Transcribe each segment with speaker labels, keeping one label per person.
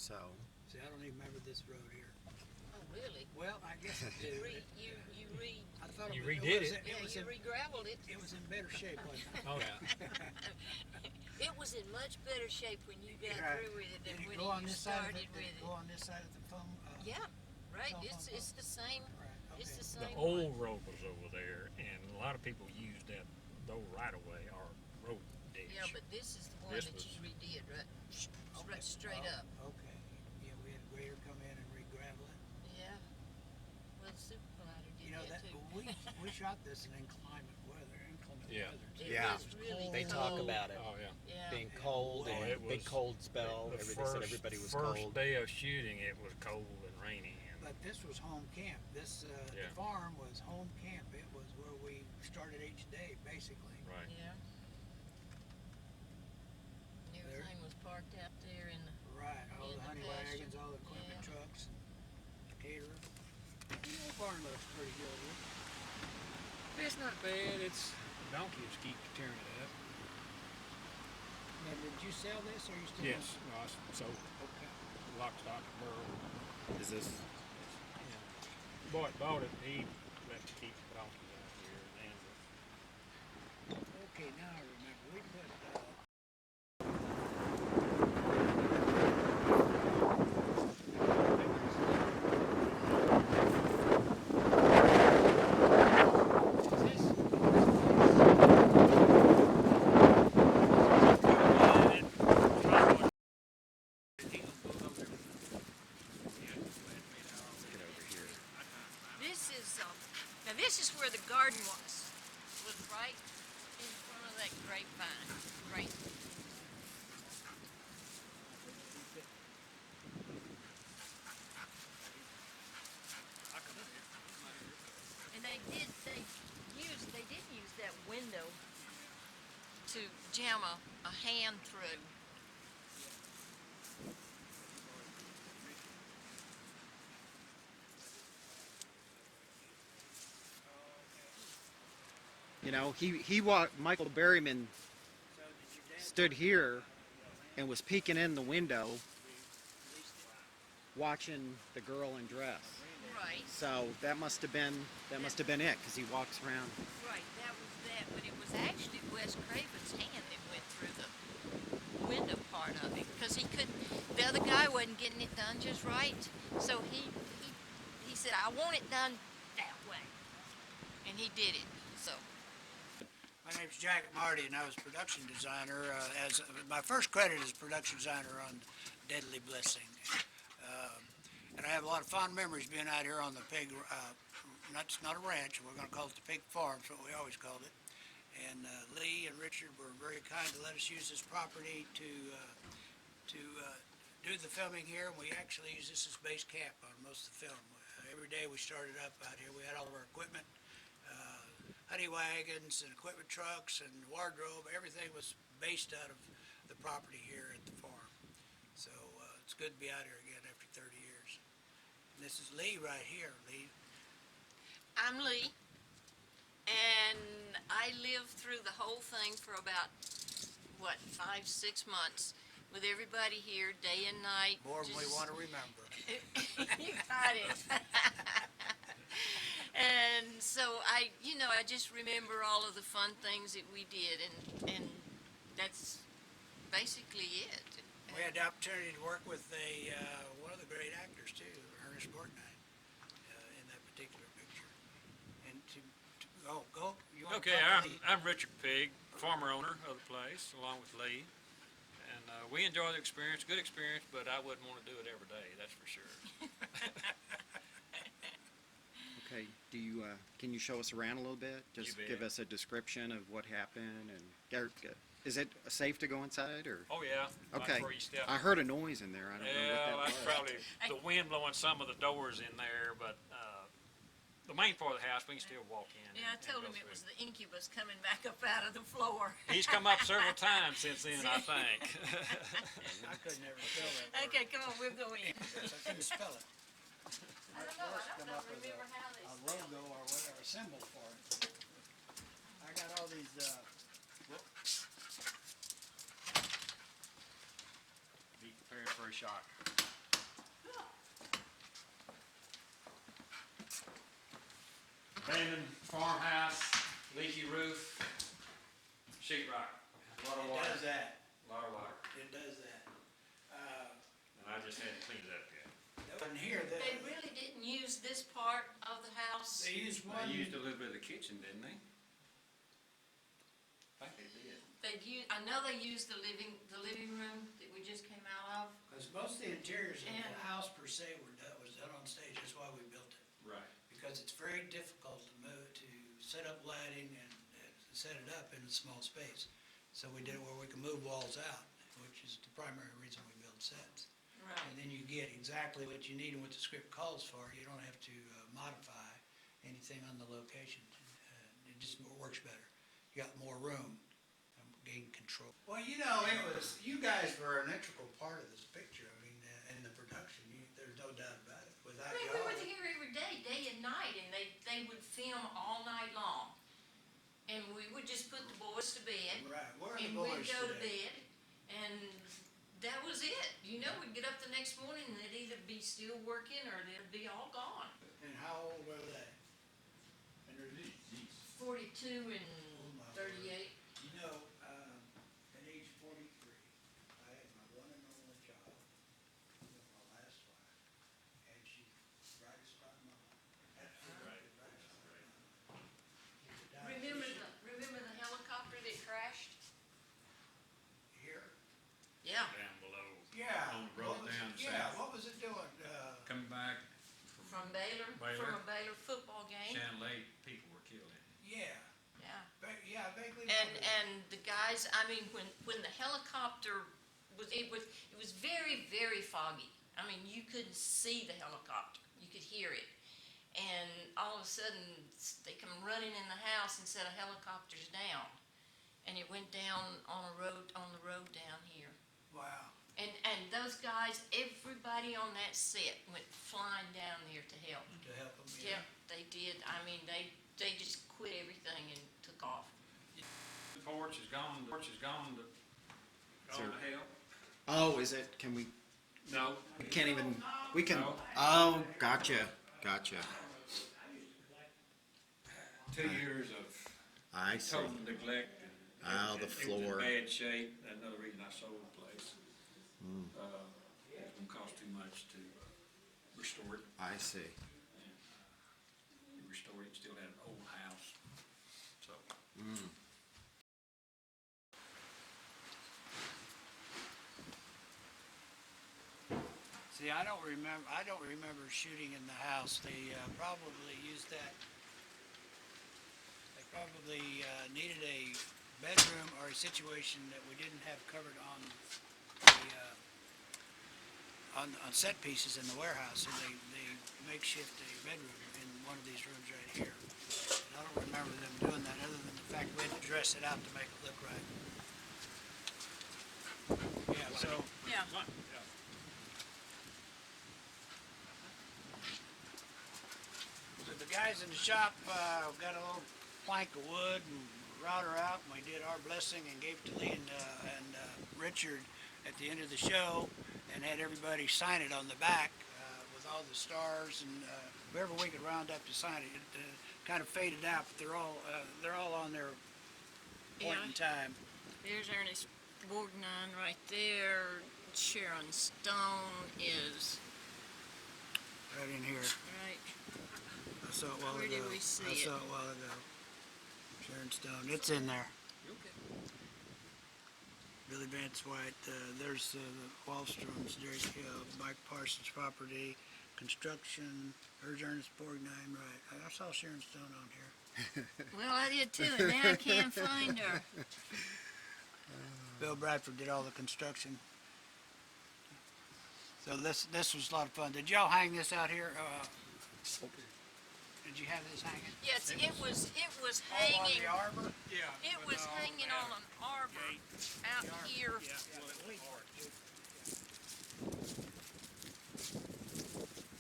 Speaker 1: So
Speaker 2: See, I don't even remember this road here.
Speaker 3: Oh, really?
Speaker 2: Well, I guess I do. I thought
Speaker 4: You
Speaker 2: it was,
Speaker 4: redid it.
Speaker 2: It was
Speaker 3: you
Speaker 2: in,
Speaker 3: re-gravelled it.
Speaker 2: it was in better shape, wasn't it?
Speaker 4: Oh yeah.
Speaker 3: It was in much better shape when you got
Speaker 2: Right.
Speaker 3: through with it than
Speaker 2: Did it
Speaker 3: when
Speaker 2: go on
Speaker 3: you
Speaker 2: this side of
Speaker 3: started
Speaker 2: it?
Speaker 3: with
Speaker 2: Did it
Speaker 3: it.
Speaker 2: go on this side of the phone?
Speaker 3: Yeah, right.
Speaker 2: Phone,
Speaker 3: It's
Speaker 2: phone,
Speaker 3: it's the same.
Speaker 2: Right.
Speaker 3: It's
Speaker 2: Okay.
Speaker 3: the
Speaker 4: The
Speaker 3: same.
Speaker 4: old
Speaker 3: one.
Speaker 4: road was over there, and a lot of people used that though right away or road ditch.
Speaker 3: Yeah, but this is the one
Speaker 4: This
Speaker 3: that you
Speaker 4: was-
Speaker 3: redid, right? Right straight
Speaker 2: Oh,
Speaker 3: up.
Speaker 2: Okay. Yeah, we had a grader come in and re-gravel it.
Speaker 3: Yeah. Well, the supervisor did
Speaker 2: You know
Speaker 3: that
Speaker 2: that
Speaker 3: too.
Speaker 2: we shot this in inclement weather.
Speaker 4: Yeah.
Speaker 3: It
Speaker 1: Yeah.
Speaker 3: was really
Speaker 1: they talk
Speaker 3: cold.
Speaker 1: about it
Speaker 4: Oh yeah.
Speaker 3: Yeah.
Speaker 1: being cold
Speaker 4: Oh,
Speaker 1: and
Speaker 4: it
Speaker 1: big
Speaker 4: was-
Speaker 1: cold spell.
Speaker 4: The
Speaker 1: They said
Speaker 4: first,
Speaker 1: everybody was
Speaker 4: first
Speaker 1: cold.
Speaker 4: day of shooting, it was cold and rainy. And
Speaker 2: But this was home camp. This
Speaker 4: Yeah.
Speaker 2: the farm was home camp. It was where we started each day, basically.
Speaker 4: right.
Speaker 3: Yeah. And everything was parked out there in the.
Speaker 2: Right. All
Speaker 3: In
Speaker 2: the
Speaker 3: the
Speaker 2: honey
Speaker 3: pasture.
Speaker 2: wagons, all the equipment
Speaker 3: Yeah.
Speaker 2: trucks, and caterer. The barn looks pretty good.
Speaker 4: It's not bad. It's donkeys keep tearing it up.
Speaker 2: Now, did you sell this, or are you still?
Speaker 4: Yes. No, so
Speaker 2: Okay.
Speaker 4: lock, stock, and barrel.
Speaker 1: Is this?
Speaker 4: Boy bought it. He let me keep the donkeys out here and animals.
Speaker 2: Okay. Now I remember. We put.
Speaker 1: Get over here.
Speaker 3: This is now this is where the garden was right in front of that grapevine. Right. And they did use that window to jam a hand through.
Speaker 1: You know, he walked. Michael Berryman stood here and was peeking in the window, watching the girl in dress.
Speaker 3: Right.
Speaker 1: So that must have been it, because he walks around.
Speaker 3: Right, that was that, but it was actually Wes Craven's hand that went through the window part of it, because he couldn't. The other guy wasn't getting it done just right, so he said, "I want it done that way," and he did it. So.
Speaker 2: My name's Jack Marty, and I was production designer. My first credit is production designer on Deadly Blessing. And I have a lot of fond memories being out here on the pig. It's not a ranch. We're going to call it the pig farm. That's what we always called it. And Lee and Richard were very kind to let us use this property to do the filming here. And we actually use this as base camp on most of the film. Every day we started up out here. We had all of our equipment. Honey wagons and equipment trucks and wardrobe, everything was based out of the property here at the farm. So it's good to be out here again after 30 years. And this is Lee right here, Lee.
Speaker 3: I'm Lee, and I lived through the whole thing for about, 5-6 months, with everybody here day and night.
Speaker 2: More than we want to remember.
Speaker 3: You got it. And so I just remember all of the fun things that we did, and that's basically it.
Speaker 2: We had the opportunity to work with one of the great actors too, Ernest Borgnine, in that particular picture. And go. You want to
Speaker 4: Okay,
Speaker 2: talk to Lee?
Speaker 4: I'm Richard Pigg, farmer owner of the place, along with Lee. And we enjoy the experience, good experience, but I wouldn't want to do it every day, that's for sure.
Speaker 1: Okay, can you show us around a little bit? Just
Speaker 4: bet.
Speaker 1: give us a description of what happened, and is it safe to go inside, or?
Speaker 4: Oh yeah.
Speaker 1: Okay,
Speaker 4: Before you step.
Speaker 1: I heard a noise in there. I don't know
Speaker 4: Yeah,
Speaker 1: what that
Speaker 4: that's
Speaker 1: was.
Speaker 4: probably the wind blowing some of the doors in there, but the main part of the house we can still walk in.
Speaker 3: Yeah, I
Speaker 4: and
Speaker 3: told
Speaker 4: go
Speaker 3: him it
Speaker 4: through.
Speaker 3: was the incubus coming back up out of the floor.
Speaker 4: He's come up several times since then, I think.
Speaker 2: I could never spell that word.
Speaker 3: Okay, come on, we'll go in.
Speaker 2: I couldn't spell it.
Speaker 3: I don't remember how they
Speaker 2: A logo or whatever, a symbol for it. I got all these,
Speaker 4: Be prepared for a shock. Abandoned farmhouse, leaky roof, sheetrock, a lot of
Speaker 2: It
Speaker 4: water,
Speaker 2: does that.
Speaker 4: a lot of water.
Speaker 2: It does that.
Speaker 4: And I just hadn't cleaned it up yet.
Speaker 2: And here,
Speaker 3: They really didn't use this part of the house.
Speaker 2: they used one.
Speaker 4: They used a little bit of the kitchen, didn't they? I think they did.
Speaker 3: I know they used the living room that we just came out of.
Speaker 2: Because most of the interiors of the
Speaker 3: And-
Speaker 2: house per se was done on stage. That's why we built it.
Speaker 4: Right.
Speaker 2: Because it's very difficult to set up lighting and set it up in a small space. So we did it where we can move walls out, which is the primary reason we build sets.
Speaker 3: Right.
Speaker 2: And then you get exactly what you need and what the script calls for. You don't have to modify anything on the location. It just works better. You got more room, gain control. Well, you know, you guys were an integral part of this picture. I mean, in the production, there's no doubt about it. Without
Speaker 3: I mean,
Speaker 2: y'all.
Speaker 3: we were here every day and night, and they would film all night long. And we would just put the boys to bed,
Speaker 2: Right, where are the
Speaker 3: and
Speaker 2: boys
Speaker 3: we'd go to
Speaker 2: today?
Speaker 3: bed, and that was it. You know, we'd get up the next morning, and they'd either be still working, or they'd be all gone.
Speaker 2: And how old were they?
Speaker 3: 42 and
Speaker 2: Oh, my
Speaker 3: 38.
Speaker 2: You know, at age 43, I had my one and only child with my last wife, and she's the brightest spot in my life. Absolutely brightest spot in my life.
Speaker 3: Remember the helicopter that crashed?
Speaker 2: Here?
Speaker 3: Yeah.
Speaker 4: Down below.
Speaker 2: Yeah.
Speaker 4: On the road
Speaker 2: What was-
Speaker 4: down
Speaker 2: Yeah,
Speaker 4: south.
Speaker 2: what was it doing?
Speaker 4: Coming back
Speaker 3: From Baylor,
Speaker 4: Baylor.
Speaker 3: from a Baylor football game.
Speaker 4: Shan Lake, people were killed in it.
Speaker 2: Yeah,
Speaker 3: Yeah.
Speaker 2: yeah, vaguely.
Speaker 3: And
Speaker 2: remember that.
Speaker 3: the guys, I mean, when the helicopter it was very, very foggy. I mean, you couldn't see the helicopter, you could hear it. And all of a sudden, they come running in the house and said a helicopter's down. And it went down on the road down here.
Speaker 2: Wow.
Speaker 3: And those guys, everybody on that set went flying down there to help.
Speaker 2: To help them.
Speaker 3: Yeah, they did. I mean, they just quit everything and took off.
Speaker 4: The porch is gone, the porch is gone to
Speaker 1: Sir.
Speaker 4: hell.
Speaker 1: Oh, is it? Can we?
Speaker 4: No.
Speaker 1: We can't even. We can.
Speaker 4: No.
Speaker 1: Oh, gotcha.
Speaker 4: 2 years of
Speaker 1: I see.
Speaker 4: total neglect. And
Speaker 1: Oh, the
Speaker 4: it was
Speaker 1: floor.
Speaker 4: in bad shape. That's another reason I sold the place. It's gonna cost too much to restore it.
Speaker 1: I see.
Speaker 4: You restore it, you still have an old house. So,
Speaker 2: See, I don't remember shooting in the house. They probably used that. They probably needed a bedroom or a situation that we didn't have covered on the on set pieces in the warehouse. So they makeshift a bedroom in one of these rooms right here. And I don't remember them doing that, other than the fact we had to dress it out to make it look right. Yeah. So.
Speaker 3: Yeah.
Speaker 2: So the guys in the shop got a little plank of wood and router out, and we did our blessing and gave it to Lee and Richard at the end of the show, and had everybody sign it on the back with all the stars and whoever we could round up to sign it. It kind of faded out, but they're all on their point in time.
Speaker 3: There's Ernest Borgnine right there. Sharon Stone is
Speaker 2: Right in here.
Speaker 3: right.
Speaker 2: I saw it a while
Speaker 3: Where
Speaker 2: ago.
Speaker 3: did we see
Speaker 2: I
Speaker 3: it?
Speaker 2: saw it a while ago. Sharon Stone. It's in there. Billy Vance White. There's the Wallstroms, Derek Hill, Mike Parsons property, construction. There's Ernest Borgnine. Right. I saw Sharon Stone on here.
Speaker 3: Well, I did too, and now I can't find her.
Speaker 2: Bill Bradford did all the construction. So this was a lot of fun. Did y'all hang this out here? Did you have this hanging?
Speaker 3: Yes, it was
Speaker 2: Oh, on
Speaker 3: hanging.
Speaker 2: the arbor?
Speaker 3: It was hanging on an arbor out here.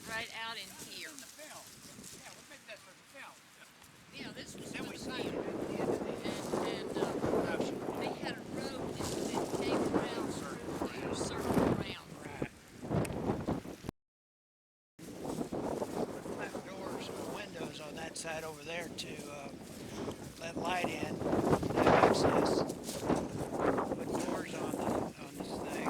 Speaker 3: Right out in here.
Speaker 2: The film. Yeah, we made that for the film.
Speaker 3: Yeah, this was
Speaker 2: Then
Speaker 3: for
Speaker 2: we
Speaker 3: the
Speaker 2: signed it
Speaker 3: film.
Speaker 2: at the end of the
Speaker 3: And they had a road that came around through here, circled around.
Speaker 2: outside over there to let light in, have access. Put doors on this thing.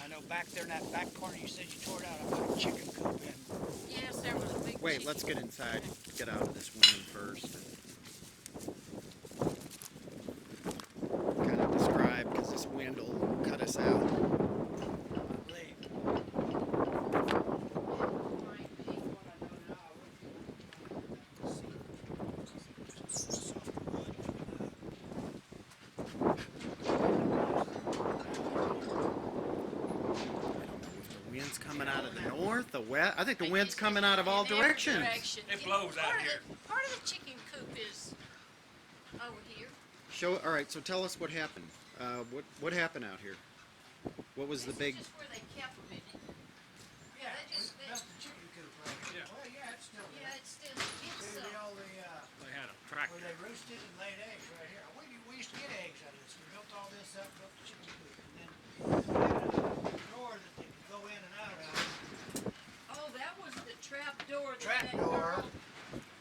Speaker 2: I know back there in that back corner you said you tore it out. I put a chicken coop in.
Speaker 3: Yes, there was a big
Speaker 1: Wait,
Speaker 3: chicken
Speaker 1: let's get
Speaker 3: coop.
Speaker 1: inside. Get out of this window first. Kind of describe, because this wind will cut us out.
Speaker 2: I believe.
Speaker 1: The wind's coming out of the north, the west. I think the wind's coming out of all
Speaker 3: In every
Speaker 1: directions.
Speaker 3: direction.
Speaker 4: It blows out here.
Speaker 3: Part of the chicken coop is over here.
Speaker 1: Show. All right. So tell us what happened. What happened out here? What was the
Speaker 3: This
Speaker 1: big?
Speaker 3: is just where they kept them in it.
Speaker 2: Yeah,
Speaker 3: That just-
Speaker 2: we built the chicken coop right here.
Speaker 4: Yeah.
Speaker 2: Well, yeah, it's still
Speaker 3: Yeah,
Speaker 2: there.
Speaker 3: it's still, it's,
Speaker 2: See all the,
Speaker 4: They had a
Speaker 2: where
Speaker 4: tractor.
Speaker 2: they roosted and laid eggs right here. We used to get eggs out of this. We built all this up, built the chicken coop, and then we had a door that they could go in and out of.
Speaker 3: oh, that was the trap door that
Speaker 2: Trap
Speaker 3: that
Speaker 2: door.
Speaker 3: girl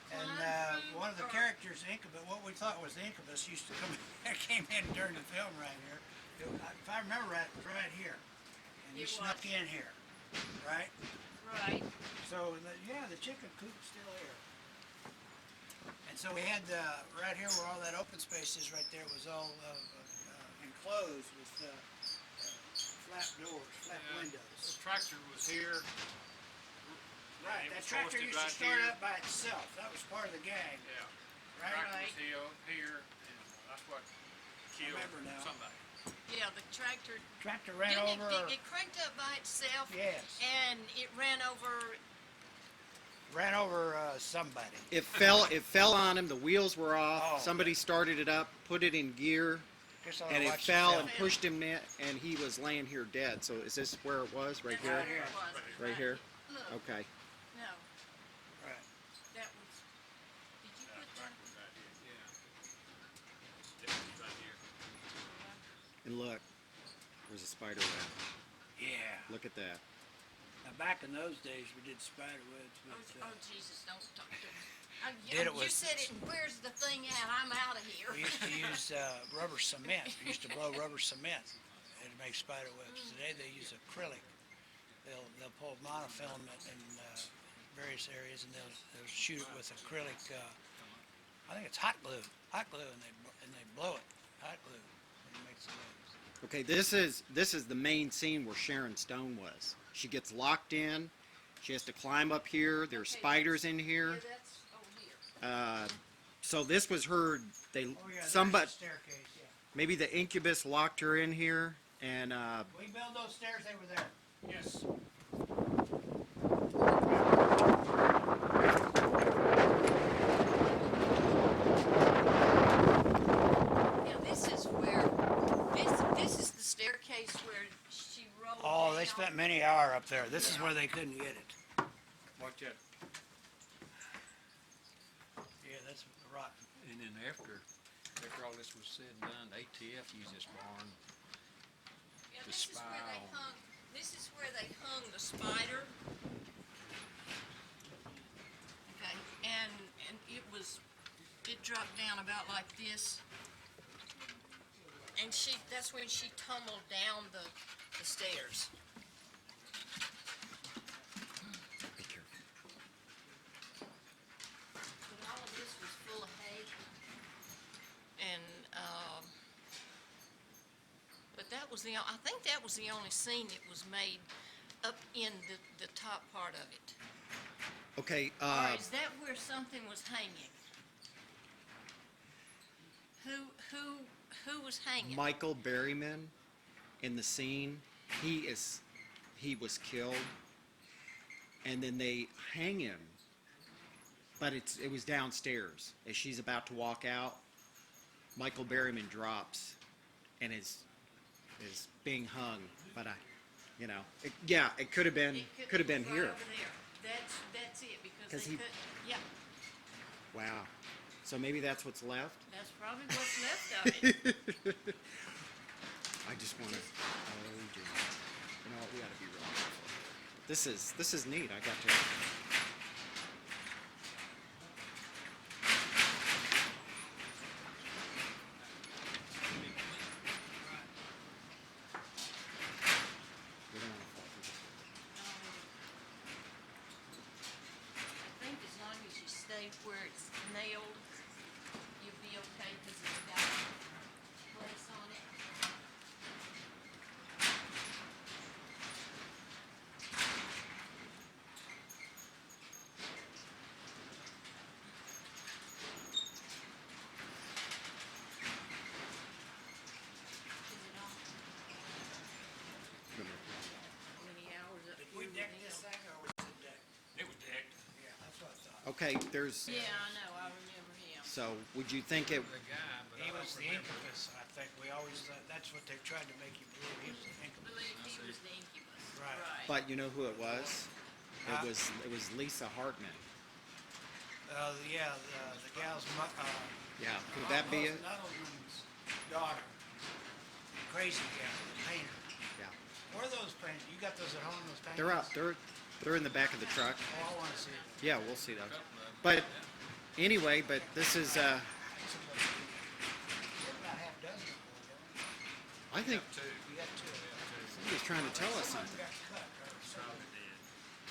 Speaker 2: And
Speaker 3: climbed through,
Speaker 2: one of the
Speaker 3: or-
Speaker 2: characters, Incubus, what we thought was the Incubus, used to come, came in during the film right here. If I remember right, it was right here. And you
Speaker 3: It
Speaker 2: snuck
Speaker 3: was.
Speaker 2: in here, right?
Speaker 3: Right.
Speaker 2: So, yeah, the chicken coop's still here. And so we had, right here where all that open space is right there was all enclosed with flat doors, flat
Speaker 4: The
Speaker 2: windows.
Speaker 4: tractor was here.
Speaker 2: Right,
Speaker 4: It
Speaker 2: that
Speaker 4: was
Speaker 2: tractor
Speaker 4: hoisted
Speaker 2: used to
Speaker 4: right
Speaker 2: start
Speaker 4: here.
Speaker 2: up by itself. That was part of the gang,
Speaker 4: Yeah.
Speaker 2: right?
Speaker 4: Tractor
Speaker 3: Right.
Speaker 4: was here, and that's what killed
Speaker 2: remember now.
Speaker 4: somebody.
Speaker 3: Yeah, the tractor.
Speaker 2: Tractor ran
Speaker 3: Didn't
Speaker 2: over,
Speaker 3: it cranked up by itself?
Speaker 2: yes,
Speaker 3: And it ran over.
Speaker 2: somebody.
Speaker 1: It fell. It fell on him. The wheels were off.
Speaker 2: Oh.
Speaker 1: Somebody started it up, put it in gear,
Speaker 2: Guess I'll
Speaker 1: and it
Speaker 2: watch the
Speaker 1: fell
Speaker 2: film.
Speaker 1: and pushed him in, and he was laying here dead. So is this where it was? Right
Speaker 3: That's
Speaker 1: here.
Speaker 3: where it was.
Speaker 1: Right here?
Speaker 3: Look,
Speaker 1: Okay.
Speaker 3: no,
Speaker 2: Right.
Speaker 3: that was. Did you put that?
Speaker 4: Tractor was right here. Yeah. Yeah, it's right here.
Speaker 1: And look, there's a spider web.
Speaker 2: Yeah.
Speaker 1: Look at that.
Speaker 2: Now, back in those days, we did spider webs
Speaker 3: Oh,
Speaker 2: with,
Speaker 3: oh Jesus, don't talk to me.
Speaker 2: Did it
Speaker 3: You
Speaker 2: with-
Speaker 3: said it, and where's the thing at? I'm out of here.
Speaker 2: we used to use rubber cement. We used to blow rubber cement and make spider webs. Today they use acrylic. They'll pull monofilament in various areas and they'll shoot it with acrylic. I think it's hot glue, and they blow it, hot glue, and it makes the webs.
Speaker 1: Okay, this is the main scene where Sharon Stone was. She gets locked in. She has to climb up here. There's
Speaker 3: Okay,
Speaker 1: spiders in
Speaker 3: Yeah,
Speaker 1: here.
Speaker 3: that's over here.
Speaker 1: So this was her. They
Speaker 2: Oh yeah, there's
Speaker 1: somebody
Speaker 2: the staircase. Yeah.
Speaker 1: maybe the incubus locked her in here, and
Speaker 2: We built those stairs. They were there.
Speaker 4: Yes.
Speaker 3: Now this is where this is the staircase where she rolled.
Speaker 2: Oh, they
Speaker 3: down.
Speaker 2: spent many hours up there. This is where they couldn't get it.
Speaker 4: Watch that.
Speaker 2: Yeah, that's rotten.
Speaker 4: And then after all this was said and done, the ATF used this barn.
Speaker 3: Yeah,
Speaker 4: the
Speaker 3: this is where they
Speaker 4: spile.
Speaker 3: hung. This is where they hung the spider. Okay, and it dropped down about like this. And that's when she tumbled down the stairs.
Speaker 1: be careful.
Speaker 3: But all of this was full of hay. And, but that was I think that was the only scene that was made up in the top part of it.
Speaker 1: Okay.
Speaker 3: Or is that where something was hanging? Who was hanging?
Speaker 1: Michael Berryman in the scene. He was killed, and then they hang him. But it was downstairs as she's about to walk out. Michael Berryman drops, and is being hung. But it could have been
Speaker 3: It
Speaker 1: could have been
Speaker 3: right
Speaker 1: here.
Speaker 3: over there. That's it because
Speaker 1: 'Cause
Speaker 3: they
Speaker 1: he-
Speaker 3: could. Yeah,
Speaker 1: Wow. So maybe that's what's left.
Speaker 3: that's probably what's left of it.
Speaker 1: I just want to. Oh, dear. You know what? We got to be real careful. This is neat. I got to. Okay, there's,
Speaker 3: Yeah, I know, I remember him.
Speaker 1: so would you think it,
Speaker 4: The guy, but I
Speaker 2: He
Speaker 4: don't
Speaker 2: was the
Speaker 4: remember.
Speaker 2: incubus, I think. We always, that's what they tried to make you believe. He was the incubus.
Speaker 3: Believe he was the incubus.
Speaker 2: Right.
Speaker 1: but you know who it was?
Speaker 2: Huh?
Speaker 1: It was Lisa Hartman.
Speaker 2: Yeah, the gal's,
Speaker 1: Yeah, could that be it?
Speaker 2: Nuttleman's daughter. Crazy gal, the painter.
Speaker 1: Yeah.
Speaker 2: Where are those paintings? You got those at home, those paintings?
Speaker 1: They're out, they're in the back of the truck.
Speaker 2: Oh, I wanna see them.
Speaker 1: Yeah, we'll see those. But anyway, but this is,
Speaker 2: We're about half dozen of them,
Speaker 1: I think
Speaker 4: Two.
Speaker 2: you got two.
Speaker 1: somebody's trying to tell us
Speaker 2: Some of
Speaker 1: something.
Speaker 2: them got cut or something.
Speaker 4: Probably did.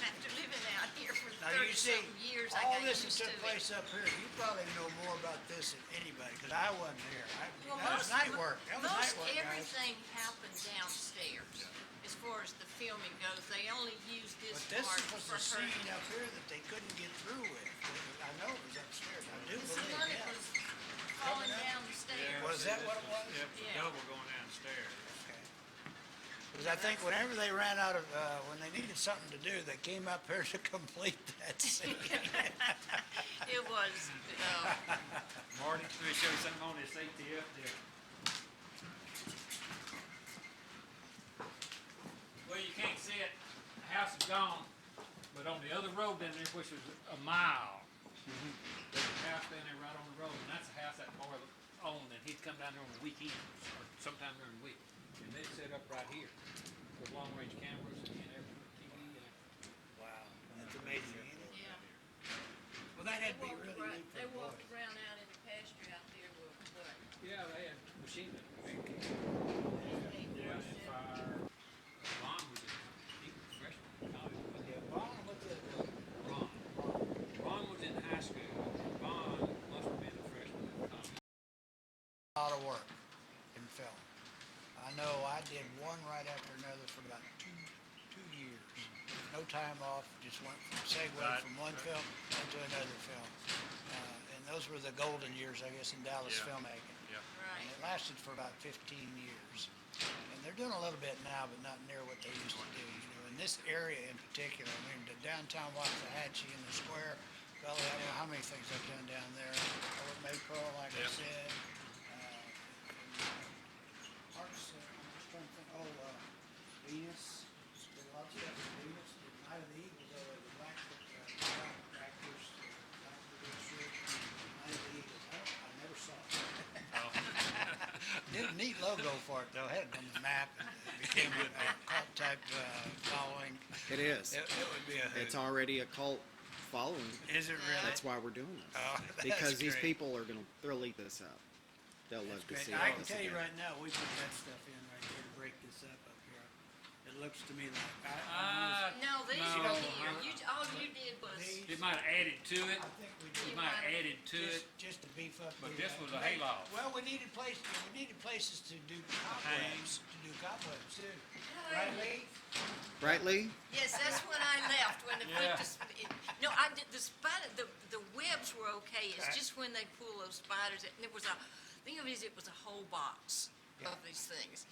Speaker 3: After living out here for
Speaker 2: Now, you see,
Speaker 3: 30-something years, I
Speaker 2: all
Speaker 3: got
Speaker 2: this that
Speaker 3: used to
Speaker 2: took
Speaker 3: it.
Speaker 2: place up here, you probably know more about this than anybody, because I wasn't here.
Speaker 3: Well,
Speaker 2: That was night work. That was night
Speaker 3: most
Speaker 2: work, guys.
Speaker 3: everything happened downstairs. As far as the filming goes, they only used this
Speaker 2: But this
Speaker 3: part
Speaker 2: was
Speaker 3: for
Speaker 2: the
Speaker 3: her.
Speaker 2: scene up here that they couldn't get through with. I know it was upstairs, I do
Speaker 3: It's the
Speaker 2: believe,
Speaker 3: one that
Speaker 2: yeah.
Speaker 3: was falling down the stairs.
Speaker 2: Was that what it was?
Speaker 4: Yep, it's a
Speaker 3: Yeah.
Speaker 4: double going downstairs.
Speaker 2: Okay. Because I think whenever they ran out of, when they needed something to do, they came up here to complete that scene.
Speaker 3: It was,
Speaker 4: Marty, let me show you something on this ATF there. Well, you can't see it, the house is gone, but on the other road down there, which was a mile, there's a house down there right on the road, and that's a house that boy owned, and he'd come down there on the weekends, or sometime during the week, and they'd set up right here with long-range cameras and everything, TV and everything.
Speaker 2: Wow, that's amazing, ain't it?
Speaker 3: yeah.
Speaker 2: Well, that had to
Speaker 3: They
Speaker 2: be
Speaker 3: walked
Speaker 2: really
Speaker 3: around-
Speaker 2: neat for
Speaker 3: They
Speaker 2: a boy.
Speaker 3: walked around out in the pasture out there with, what?
Speaker 4: Yeah, they had machinery.
Speaker 3: They
Speaker 4: Yeah,
Speaker 3: worked
Speaker 4: and
Speaker 3: it.
Speaker 4: fire. Ron was he was a freshman in college.
Speaker 2: Yeah, Vaughn, what's that?
Speaker 4: Ron. Ron was in high school. Vaughn must have been a freshman in college.
Speaker 2: A lot of work in film. I know I did one right after another for about two years. No time off, just went segued
Speaker 4: Right,
Speaker 2: from one
Speaker 4: right.
Speaker 2: film into another film. And those were the golden years, I guess, in Dallas
Speaker 4: Yeah.
Speaker 2: filmmaking.
Speaker 4: Yeah.
Speaker 3: Right.
Speaker 2: And it lasted for about 15 years. And they're doing a little bit now, but not near what they used to do. You know, in this area in particular, I mean, the downtown Waxahachie and the square, well, I don't know how many things I've done down there. Over Maypearl, like I
Speaker 4: Yep.
Speaker 2: said. Parks, I'm just trying to think, Venus, did a lot of stuff in Venus, did Night of the Eagles over the Blackfoot, actors, Night of the Eagles. I never saw it. Did a neat logo for it though, had it on the map, and it became a cult type, following.
Speaker 1: It is.
Speaker 2: It would be a hoot.
Speaker 1: It's already a cult following.
Speaker 2: Is it really?
Speaker 1: That's why we're doing this.
Speaker 2: Oh, that's
Speaker 1: Because these
Speaker 2: great.
Speaker 1: people are they'll eat this up. They'll love to
Speaker 2: Great.
Speaker 1: see
Speaker 2: I
Speaker 1: all
Speaker 2: can
Speaker 1: this
Speaker 2: tell you
Speaker 1: again.
Speaker 2: right now, we put that stuff in right here to break this up here. It looks to me like,
Speaker 3: No, these
Speaker 4: No,
Speaker 3: are here.
Speaker 4: I-
Speaker 3: All you did was,
Speaker 2: These-
Speaker 4: It might have added to it.
Speaker 2: I think we
Speaker 4: It
Speaker 2: did.
Speaker 4: might have added to it.
Speaker 2: Just to beef up.
Speaker 4: But
Speaker 2: the,
Speaker 4: this was a
Speaker 2: make-
Speaker 4: hayloft.
Speaker 2: Well, we needed places to do cobwebs, too. Right, Lee?
Speaker 1: Right, Lee?
Speaker 3: yes, that's when I left, when they
Speaker 4: Yeah.
Speaker 3: put no, I did, the spider, the webs were okay. It's
Speaker 2: Okay.
Speaker 3: just when they pull those spiders, and it was thing of it is, it was a whole box
Speaker 2: Yeah.
Speaker 3: of these things.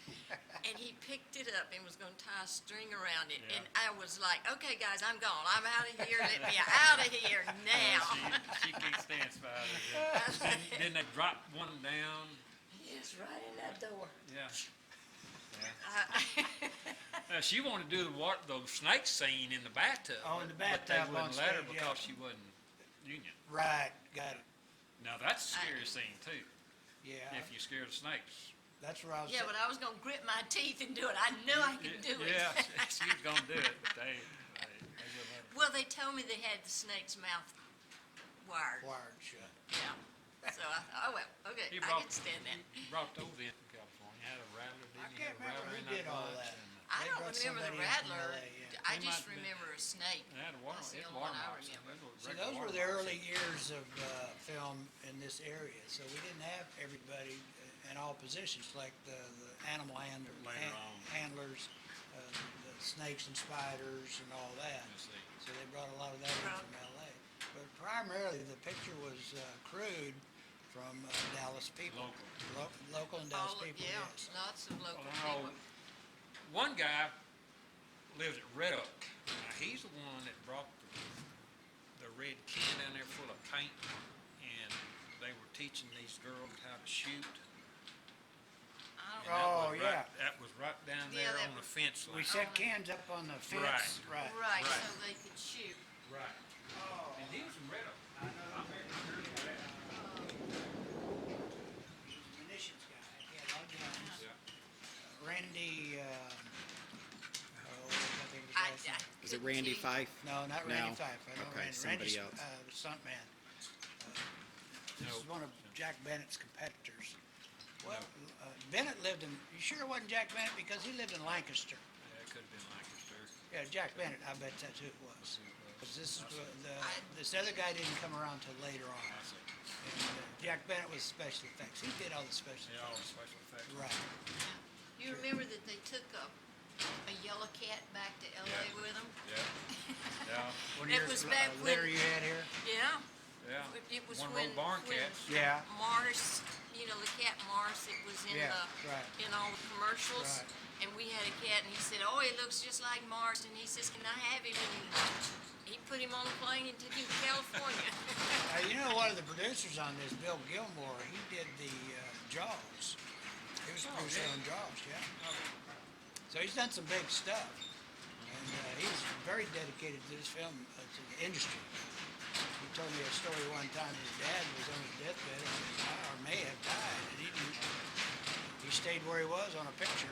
Speaker 3: And he picked it up and was gonna tie a string around it,
Speaker 4: Yeah.
Speaker 3: and I was like, okay, guys, I'm gone. I'm out of here. Let me out of here now.
Speaker 4: She can't stand spiders. Yeah. Then they dropped one down.
Speaker 3: Yes, right in that door.
Speaker 4: Yeah.
Speaker 3: I-
Speaker 4: She wanted to do the snake scene in the bathtub.
Speaker 2: Oh, in the
Speaker 4: But they
Speaker 2: bathtub on
Speaker 4: wouldn't let her
Speaker 2: stage, yeah.
Speaker 4: because she wasn't union.
Speaker 2: Right, got it.
Speaker 4: Now, that's a scary scene too,
Speaker 2: Yeah,
Speaker 4: if you're scared of snakes.
Speaker 2: that's where I was.
Speaker 3: Yeah, but I was gonna grit my teeth and do it. I knew I could do it.
Speaker 4: Yeah, she was gonna do it, but they wouldn't let her.
Speaker 3: Well, they told me they had the snake's mouth wired.
Speaker 2: Wired shut.
Speaker 3: Yeah. So I thought, oh, well, okay,
Speaker 4: He
Speaker 3: I
Speaker 4: brought-
Speaker 3: can stand that.
Speaker 4: Brought those in from California, had a rattler,
Speaker 2: I
Speaker 4: didn't he?
Speaker 2: can't
Speaker 4: Had a
Speaker 2: remember
Speaker 4: rattler
Speaker 2: who
Speaker 4: in
Speaker 2: did all
Speaker 4: bunch,
Speaker 2: that.
Speaker 4: and,
Speaker 3: I
Speaker 2: They
Speaker 3: don't
Speaker 2: brought
Speaker 3: remember the
Speaker 2: somebody in from
Speaker 3: rattler.
Speaker 2: LA, yeah.
Speaker 3: I
Speaker 4: They
Speaker 3: just
Speaker 4: might have been.
Speaker 3: remember a snake.
Speaker 4: They had a water,
Speaker 3: That's the
Speaker 4: it's
Speaker 3: only one I
Speaker 4: watermarks.
Speaker 3: remember.
Speaker 2: So those were the early years of film in this area. So we didn't have everybody in all positions, like the animal
Speaker 4: Later on.
Speaker 2: handlers, the snakes and spiders and all that. So they brought a lot of that in from LA. But primarily, the picture was crewed from Dallas people. Local and Dallas
Speaker 3: All,
Speaker 2: people,
Speaker 3: yeah,
Speaker 2: yes.
Speaker 3: lots of local
Speaker 4: Well,
Speaker 3: people.
Speaker 4: one guy lives at Red Oak. Now, he's the one that brought
Speaker 5: the red can down there full of paint, and they were teaching these girls how to shoot.
Speaker 3: I don't
Speaker 5: And that
Speaker 2: Oh,
Speaker 5: was
Speaker 2: yeah.
Speaker 5: That was right down
Speaker 3: Yeah,
Speaker 5: there
Speaker 3: that
Speaker 5: on the
Speaker 3: was-
Speaker 5: fence
Speaker 2: We
Speaker 5: line.
Speaker 2: set cans up on the fence, right.
Speaker 3: Right,
Speaker 5: Right.
Speaker 3: so they could shoot.
Speaker 5: Right.
Speaker 2: Oh,
Speaker 5: And he was from Red Oak.
Speaker 2: I know.
Speaker 5: I'm very sure of that.
Speaker 2: He was a munitions guy, he had a lot of guns.
Speaker 5: Yeah.
Speaker 2: Randy, oh, I think his
Speaker 3: I,
Speaker 2: last name.
Speaker 1: Is it
Speaker 3: couldn't
Speaker 1: Randy
Speaker 3: tell you.
Speaker 1: Fife?
Speaker 2: No, not Randy
Speaker 1: No.
Speaker 2: Fife, I know
Speaker 1: Okay,
Speaker 2: Randy.
Speaker 1: somebody
Speaker 2: Randy's,
Speaker 1: else.
Speaker 2: the stuntman. This is
Speaker 5: No.
Speaker 2: one of Jack Bennett's competitors. Well, Bennett lived in, you sure it wasn't Jack Bennett, because he lived in Lancaster?
Speaker 5: Yeah, it could have been Lancaster.
Speaker 2: Yeah, Jack Bennett, I bet that's who it was. 'Cause this is, this other guy didn't come around till later on.
Speaker 5: I see.
Speaker 2: And Jack Bennett was special effects, he did all the special
Speaker 5: Yeah, all the
Speaker 2: effects.
Speaker 5: special effects.
Speaker 2: Right,
Speaker 3: You remember that they took a yellow cat back to LA
Speaker 5: Yeah.
Speaker 3: with them?
Speaker 5: Yeah. Yeah.
Speaker 2: one
Speaker 3: It
Speaker 2: of
Speaker 3: was
Speaker 2: your
Speaker 3: back
Speaker 2: litter
Speaker 3: when-
Speaker 2: you had here?
Speaker 3: Yeah.
Speaker 5: Yeah.
Speaker 3: It was
Speaker 5: One of
Speaker 3: when,
Speaker 5: those barn
Speaker 3: when
Speaker 5: cats.
Speaker 2: Yeah.
Speaker 3: Mars, you know, the cat Mars, it was in
Speaker 2: Yeah, right.
Speaker 3: in all the commercials.
Speaker 2: Right.
Speaker 3: And we had a cat and he said, oh, he looks just like Mars. And he says, can I have him? And he put him on a plane and took him to California.
Speaker 2: You know, one of the producers on this, Bill Gilmore, he did the Jaws. He was a producer on Jaws, yeah. So he's done some big stuff. And he's very dedicated to this film, to the industry. He told me a story one time, his dad was on his deathbed or may have died, and he stayed where he was on a picture.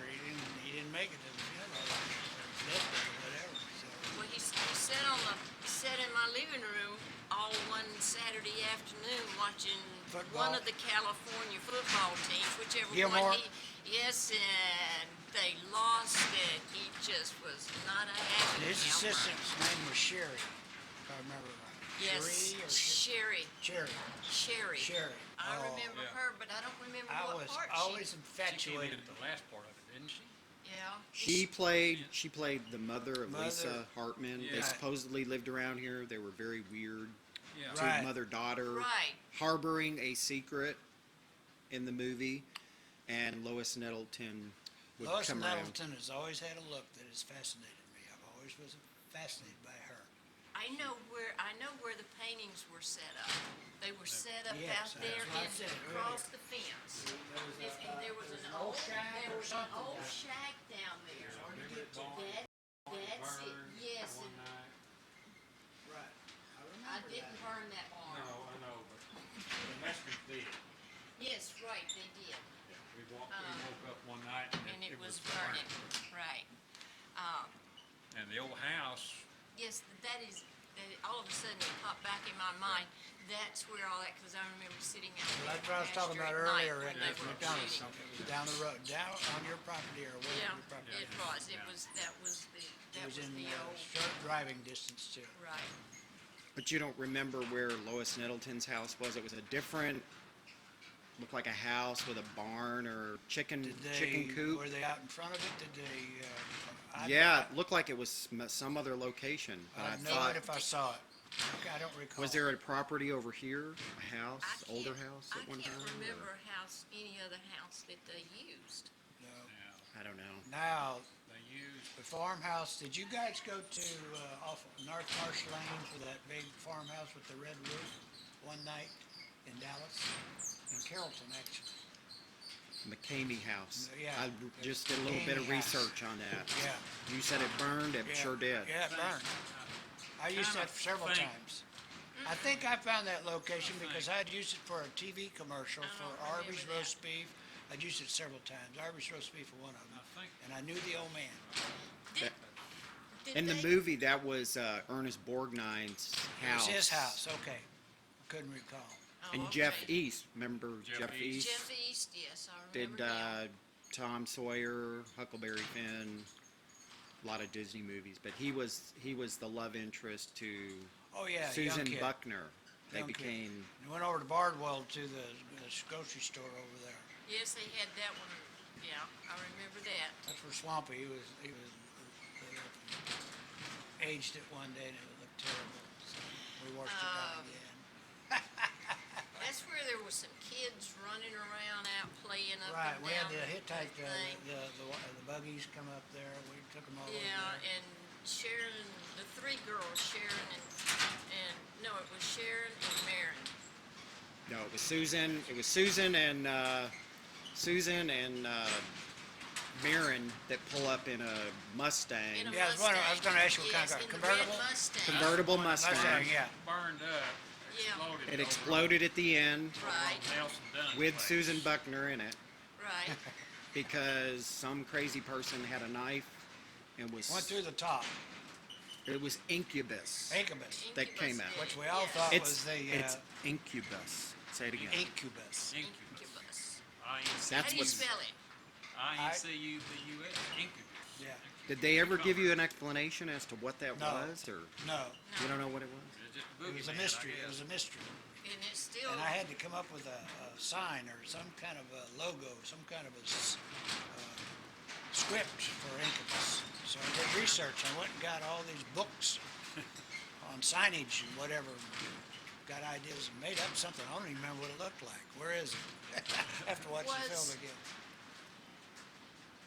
Speaker 2: He didn't make it to the funeral or his deathbed or whatever, so.
Speaker 3: Well, he sat in my living room all one Saturday afternoon watching
Speaker 2: Football?
Speaker 3: one of the California football teams, whichever
Speaker 2: Gilmore?
Speaker 3: one yes, and they lost it. He just was not a happy
Speaker 2: And his
Speaker 3: camper.
Speaker 2: assistant's name was Sherry, if I remember right.
Speaker 3: Yes,
Speaker 2: Sherry or
Speaker 3: Sherry.
Speaker 2: Sherry? Sherry.
Speaker 3: I
Speaker 2: Oh.
Speaker 3: remember
Speaker 5: Yeah.
Speaker 3: her, but I don't remember
Speaker 2: I
Speaker 3: what
Speaker 2: was
Speaker 3: part
Speaker 2: always
Speaker 5: She came in
Speaker 2: infatuated.
Speaker 5: at the last part of it, didn't she?
Speaker 3: Yeah.
Speaker 1: She played the mother of
Speaker 2: Mother.
Speaker 1: Lisa Hartman. They
Speaker 5: Yeah.
Speaker 1: supposedly lived around here. They were very weird.
Speaker 5: Yeah.
Speaker 2: Right.
Speaker 1: Mother-daughter,
Speaker 3: Right.
Speaker 1: harboring a secret in the movie, and Lois Nettleton would
Speaker 2: Lois
Speaker 1: come around.
Speaker 2: Nettleton has always had a look that has fascinated me. I've always was fascinated by her.
Speaker 3: I know where the paintings were set up. They were set up
Speaker 2: Yes,
Speaker 3: out there
Speaker 2: that's what I
Speaker 3: and
Speaker 2: said
Speaker 3: across
Speaker 2: earlier.
Speaker 3: the fence.
Speaker 2: There was
Speaker 3: And there was an
Speaker 2: old
Speaker 3: old,
Speaker 2: shack
Speaker 3: there
Speaker 2: or
Speaker 3: was an
Speaker 2: something
Speaker 3: old
Speaker 2: down
Speaker 3: shack down there.
Speaker 5: Remember it barn?
Speaker 3: That's it,
Speaker 5: Burned
Speaker 3: yes,
Speaker 5: one
Speaker 3: and
Speaker 5: night.
Speaker 2: Right.
Speaker 3: I didn't burn that barn.
Speaker 5: No, I know, but the Mexicans did.
Speaker 3: Yes, right, they did,
Speaker 5: We woke up one night
Speaker 3: and it was burning, right.
Speaker 5: And the old house,
Speaker 3: Yes, all of a sudden it popped back in my mind, that's where all that, because I remember sitting out
Speaker 2: Well,
Speaker 3: there.
Speaker 2: that's what I was talking about
Speaker 3: at night
Speaker 2: earlier
Speaker 3: when
Speaker 2: at
Speaker 3: they
Speaker 2: the
Speaker 3: were
Speaker 2: McDonald's.
Speaker 3: shooting.
Speaker 2: It was down the road, down on your property or away
Speaker 3: Yeah,
Speaker 2: from your property.
Speaker 3: it was, that was
Speaker 2: It was in
Speaker 3: the old,
Speaker 2: short driving distance too.
Speaker 3: right.
Speaker 1: But you don't remember where Lois Nettleton's house was? It was a different, looked like a house with a barn or chicken coop.
Speaker 2: Were they out in front of it? Did they,
Speaker 1: Yeah, it looked like it was some other location, but I
Speaker 2: I'd know
Speaker 1: thought,
Speaker 2: it if I saw it. Okay, I don't recall.
Speaker 1: was there a property over here, a house,
Speaker 3: I
Speaker 1: older
Speaker 3: can't-
Speaker 1: house at one time?
Speaker 3: I can't
Speaker 1: or-
Speaker 3: remember any other house that they used.
Speaker 2: No.
Speaker 1: I don't know.
Speaker 2: Now,
Speaker 5: they used,
Speaker 2: the farmhouse, did you guys go to, off of North Marsh Lane for that big farmhouse with the red roof one night in Dallas? In Carrollton, actually.
Speaker 1: McCamey House.
Speaker 2: Yeah.
Speaker 1: I just did a little bit of
Speaker 2: McCamey House.
Speaker 1: research on that.
Speaker 2: Yeah.
Speaker 1: You said it burned, it
Speaker 2: Yeah.
Speaker 1: sure did.
Speaker 2: Yeah, it burned. I used that several
Speaker 5: think-
Speaker 2: times. I think I found that location because I'd used it for a TV commercial
Speaker 3: I
Speaker 2: for
Speaker 3: don't remember
Speaker 2: Arby's
Speaker 3: that.
Speaker 2: roast beef. I'd used it several times. Arby's roast beef was one of them.
Speaker 5: I think,
Speaker 2: And I knew the old man.
Speaker 3: Did
Speaker 1: In the
Speaker 3: they-
Speaker 1: movie, that was Ernest Borgnine's
Speaker 2: It
Speaker 1: house.
Speaker 2: was his house, okay. Couldn't recall.
Speaker 3: Oh,
Speaker 1: And
Speaker 3: okay.
Speaker 1: Jeff East, remember
Speaker 5: Jeff
Speaker 1: Jeff
Speaker 5: East.
Speaker 1: East?
Speaker 3: Jeff East, yes, I
Speaker 1: Did
Speaker 3: remember that.
Speaker 1: Tom Sawyer, Huckleberry Finn, a lot of Disney movies, but he was the love interest to
Speaker 2: Oh, yeah, young
Speaker 1: Susan
Speaker 2: kid.
Speaker 1: Buckner. They
Speaker 2: Young kid.
Speaker 1: became
Speaker 2: And went over to Bardwell to the grocery store over there.
Speaker 3: Yes, they had that one, yeah, I remember that.
Speaker 2: That's where Swampy, he was aged it one day and it looked terrible. So we washed it down again.
Speaker 3: That's where there was some kids running around out playing up
Speaker 2: Right,
Speaker 3: and
Speaker 2: we had
Speaker 3: down
Speaker 2: the
Speaker 3: the
Speaker 2: Hittite,
Speaker 3: thing.
Speaker 2: the buggies come up there, we took them all over
Speaker 3: Yeah,
Speaker 2: there.
Speaker 3: and Sharon, the three girls, Sharon and, no, Sharon and Marin.
Speaker 1: No, it was Susan. It was Susan and Marin that pull up in a Mustang,
Speaker 3: In a
Speaker 2: Yeah, I was gonna ask you what kind of car.
Speaker 3: Yes, in the
Speaker 2: Convertible?
Speaker 3: red Mustang.
Speaker 1: convertible Mustang.
Speaker 2: Mustang, yeah.
Speaker 5: Burned up,
Speaker 3: Yeah.
Speaker 5: exploded.
Speaker 1: It exploded at the end
Speaker 3: Right,
Speaker 5: Nelson Dunn
Speaker 1: with
Speaker 5: place.
Speaker 1: Susan Buckner in it
Speaker 3: right.
Speaker 1: because some crazy person had a knife and was.
Speaker 2: Went through the top,
Speaker 1: It was Incubus.
Speaker 2: incubus,
Speaker 1: That came
Speaker 3: Incubus
Speaker 1: out.
Speaker 3: did
Speaker 2: which
Speaker 3: it,
Speaker 2: we all
Speaker 3: yes.
Speaker 2: thought
Speaker 1: It's
Speaker 2: was the,
Speaker 1: it's Incubus. Say it again.
Speaker 2: incubus.
Speaker 5: Incubus.
Speaker 3: Incubus.
Speaker 1: That's
Speaker 3: How do you
Speaker 1: what's-
Speaker 3: spell it?
Speaker 5: INCUBUS, Incubus.
Speaker 2: Yeah,
Speaker 1: Did they ever give you an explanation as to what that
Speaker 2: No.
Speaker 1: was, or
Speaker 2: no,
Speaker 1: you don't know what it was?
Speaker 5: It's just
Speaker 2: it was a
Speaker 5: boogeyman, I
Speaker 2: mystery, it
Speaker 5: guess.
Speaker 2: was a mystery.
Speaker 3: And it's still,
Speaker 2: And I had to come up with a sign or some kind of a logo, some kind of a script for Incubus. So I did research, I went and got all these books on signage and whatever, got ideas and made up something, I don't even remember what it looked like. Where is it? Have to watch the film
Speaker 3: Was-
Speaker 2: again.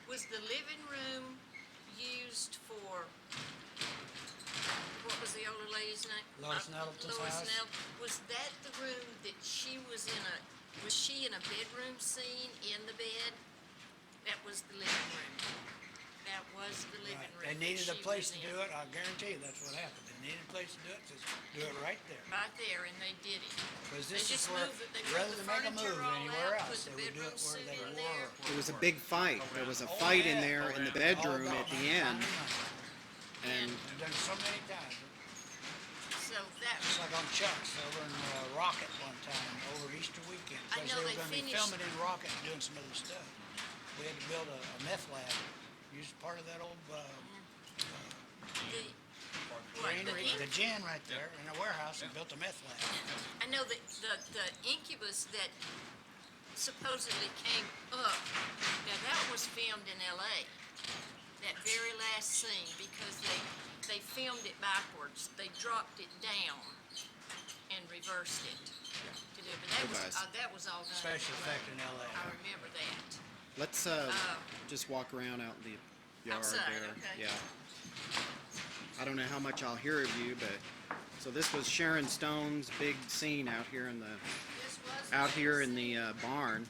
Speaker 3: was the living room used for, what was the older lady's name?
Speaker 2: Lois Nettleton's
Speaker 3: Lois
Speaker 2: house?
Speaker 3: Was that the room that she was in was she in a bedroom scene in the bed? That was the living room. That was the living room.
Speaker 2: They
Speaker 3: that
Speaker 2: needed a
Speaker 3: she
Speaker 2: place
Speaker 3: was
Speaker 2: to
Speaker 3: in.
Speaker 2: do it, I'll guarantee you that's what happened. They needed a place to do it, just do it right there.
Speaker 3: Right there, and they did it.
Speaker 2: Because
Speaker 3: They
Speaker 2: this is
Speaker 3: just
Speaker 2: where,
Speaker 3: moved it, they moved
Speaker 2: rather
Speaker 3: the
Speaker 2: than make a
Speaker 3: furniture
Speaker 2: move
Speaker 3: all
Speaker 2: anywhere
Speaker 3: out,
Speaker 2: else,
Speaker 3: put
Speaker 2: they
Speaker 3: the
Speaker 2: would do it
Speaker 3: bedroom
Speaker 2: where
Speaker 3: suite
Speaker 2: they
Speaker 3: in
Speaker 2: were.
Speaker 3: there.
Speaker 1: It was a big fight. There was a
Speaker 2: Oh,
Speaker 1: fight in
Speaker 2: yeah.
Speaker 1: there in the
Speaker 2: All
Speaker 1: bedroom
Speaker 2: gone.
Speaker 1: at the end. And
Speaker 2: I've done it so many times.
Speaker 3: So that,
Speaker 2: It's like on Chuck's over in Rocket one time, over Easter weekend.
Speaker 3: I
Speaker 2: Because
Speaker 3: know
Speaker 2: they were
Speaker 3: they
Speaker 2: gonna be
Speaker 3: finished-
Speaker 2: filming in Rocket and doing some other stuff. We had to build a meth lab, used part of that old,
Speaker 3: the,
Speaker 2: granary,
Speaker 3: the
Speaker 2: the gin right there in a warehouse and built a meth lab.
Speaker 3: I know that the Incubus that supposedly came up, now that was filmed in LA, that very last scene, because they filmed it backwards. They dropped it down and reversed it to do it. But that was all done. in
Speaker 2: Special
Speaker 3: LA.
Speaker 2: effect in LA.
Speaker 3: I remember that.
Speaker 1: let's just walk around out in the yard
Speaker 3: Outside,
Speaker 1: there.
Speaker 3: okay.
Speaker 1: Yeah. I don't know how much I'll hear of you, but so this was Sharon Stone's big scene out here in the
Speaker 3: This was
Speaker 1: out here in the barn,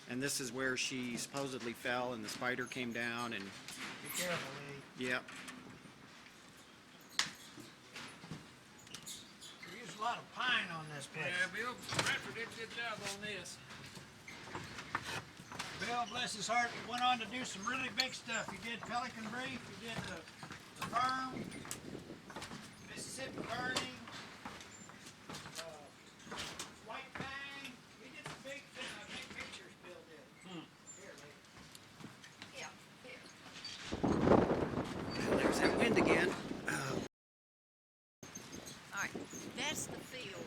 Speaker 1: and this is where she supposedly fell and the spider came down and
Speaker 2: Be careful, Lee.
Speaker 1: yep.
Speaker 2: We used a lot of pine on this place.
Speaker 4: Yeah, Bill Bradford did a good job on this.
Speaker 2: Bill, bless his heart, went on to do some really big stuff. He did Pelican Reef, he did the Firm, Mississippi Burning, White Fang. He did some big pictures, Bill did. Here, Lee.
Speaker 3: Yeah, here.
Speaker 1: There's that wind again.
Speaker 3: All right, that's the field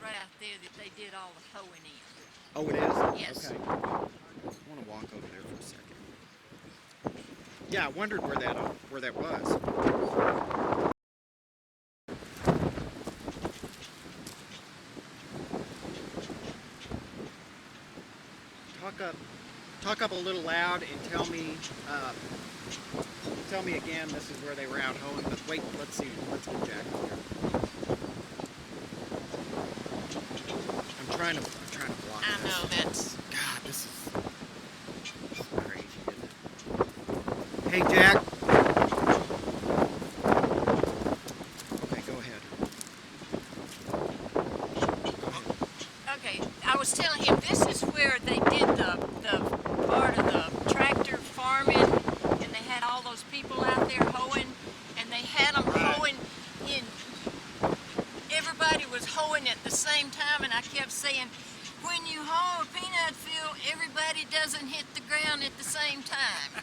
Speaker 3: right out there that they did all the hoeing in.
Speaker 1: Oh, it is?
Speaker 3: Yes.
Speaker 1: Okay. I want to walk over there for a second. Yeah, I wondered where that was. Talk up a little loud and tell me again. This is where they were out hoeing. But wait, let's see. Let's get Jack in here. I'm trying to block.
Speaker 3: I
Speaker 1: this.
Speaker 3: know that's.
Speaker 1: God, this is crazy, isn't it? Hey, Jack. Okay, go ahead.
Speaker 3: Okay, I was telling him this is where they did the part of the tractor farming, and they had all those people out there hoeing, and they had them hoeing in. Everybody was hoeing at the same time, and I kept saying, when you hoe a peanut field, everybody doesn't hit the ground at the same time.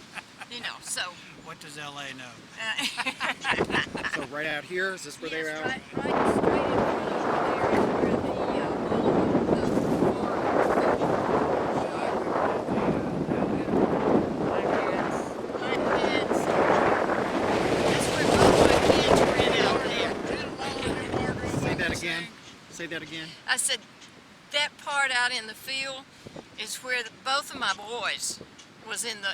Speaker 3: You know, so.
Speaker 2: What does LA know?
Speaker 1: So right out here, is this where they were
Speaker 3: Yes,
Speaker 1: out?
Speaker 3: right straight in front of there is where
Speaker 1: Say that again. Say that again.
Speaker 3: I said, that part out in the field is where both of my boys was in the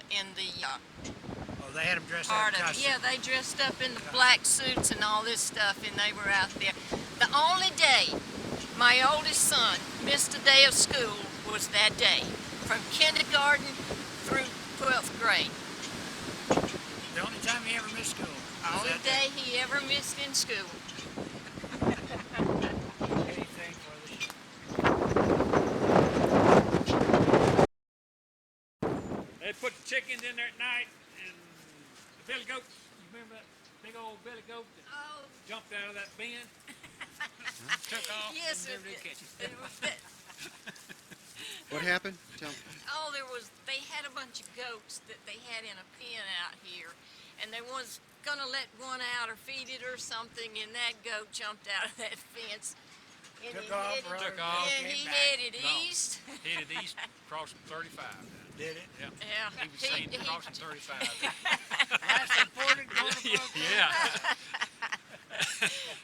Speaker 2: Oh, they had them dressed up
Speaker 3: part
Speaker 2: in
Speaker 3: of it.
Speaker 2: costume.
Speaker 3: Yeah, they dressed up in the black suits and all this stuff, and they were out there. The only day my oldest son missed a day of school was that day, from kindergarten through 12th grade.
Speaker 2: The only time he ever missed school. was
Speaker 3: Only
Speaker 2: that
Speaker 3: day he ever missed in school.
Speaker 2: Anything for the show.
Speaker 4: They put the chickens in there at night, and the billy goat. You remember that big old billy goat that
Speaker 3: Oh,
Speaker 4: jumped out of that bin, took off,
Speaker 3: yes,
Speaker 4: and never did catch it.
Speaker 1: What happened? Tell me.
Speaker 3: Oh, they had a bunch of goats that they had in a pen out here, and they was gonna let one out or feed it or something, and that goat jumped out of that fence. And
Speaker 2: Took
Speaker 3: he
Speaker 2: off,
Speaker 3: headed,
Speaker 2: running,
Speaker 5: Took off,
Speaker 3: yeah,
Speaker 2: came
Speaker 3: he
Speaker 2: back.
Speaker 3: headed
Speaker 5: No.
Speaker 3: east.
Speaker 5: Headed east, crossing 35.
Speaker 2: Did it?
Speaker 5: Yeah.
Speaker 3: Yeah,
Speaker 5: He was seen crossing 35.
Speaker 2: Last reported going across the
Speaker 5: Yeah.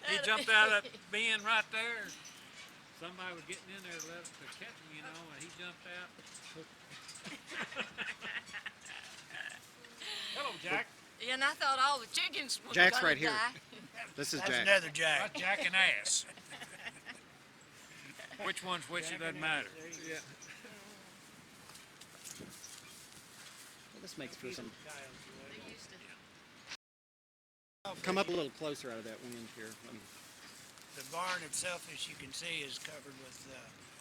Speaker 5: He jumped out of that bin right there.
Speaker 4: Somebody was getting in there to catch him, you know, and he jumped out. Hello, Jack.
Speaker 3: Yeah, and I thought all the chickens were
Speaker 1: Jack's
Speaker 3: gonna
Speaker 1: right here.
Speaker 3: die.
Speaker 1: This is
Speaker 2: That's
Speaker 1: Jack.
Speaker 2: another Jack.
Speaker 5: That's Jack and Ass. Which one's which, it doesn't matter.
Speaker 4: Yeah.
Speaker 1: Well, this makes for some.
Speaker 3: They used to.
Speaker 1: Come up a little closer out of that wind here.
Speaker 2: The barn itself, as you can see, is covered with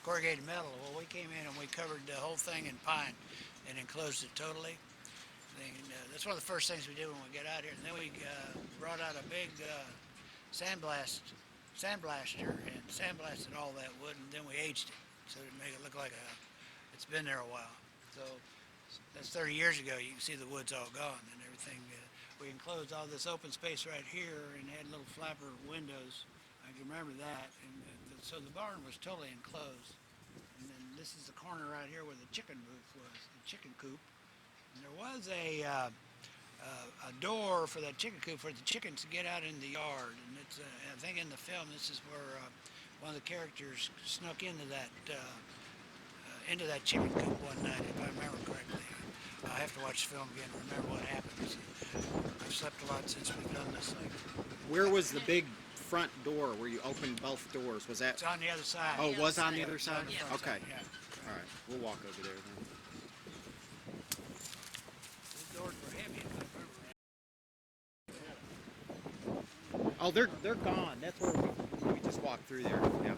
Speaker 2: corrugated metal. Well, we came in and we covered the whole thing in pine and enclosed it totally. And, that's one of the first things we did when we got out here. And then we brought out a big sandblaster and sandblasted all that wood, and then we aged it so to make it look like it's been there a while. So that's 30 years ago. You can see the wood's all gone and everything. We enclosed all this open space right here and had little flapper windows. I can remember that. And so the barn was totally enclosed. And then this is the corner right here where the chicken roof was, the chicken coop. And there was a door for that chicken coop for the chickens to get out in the yard. And it's, I think in the film, this is where one of the characters snuck into that chicken coop one night, if I remember correctly. I have to watch the film again to remember what happens. I've slept a lot since we've done this thing.
Speaker 1: Where was the big front door where you opened both doors? Was that?
Speaker 2: It's on the other side.
Speaker 1: Oh, it was on the
Speaker 3: Yeah,
Speaker 1: other
Speaker 2: It's on
Speaker 1: side?
Speaker 2: the front
Speaker 1: Okay.
Speaker 2: side, yeah.
Speaker 1: All right. We'll walk over there then.
Speaker 2: Those doors were heavy, if I remember.
Speaker 1: Oh, they're gone. That's where we just walked through there. Yeah.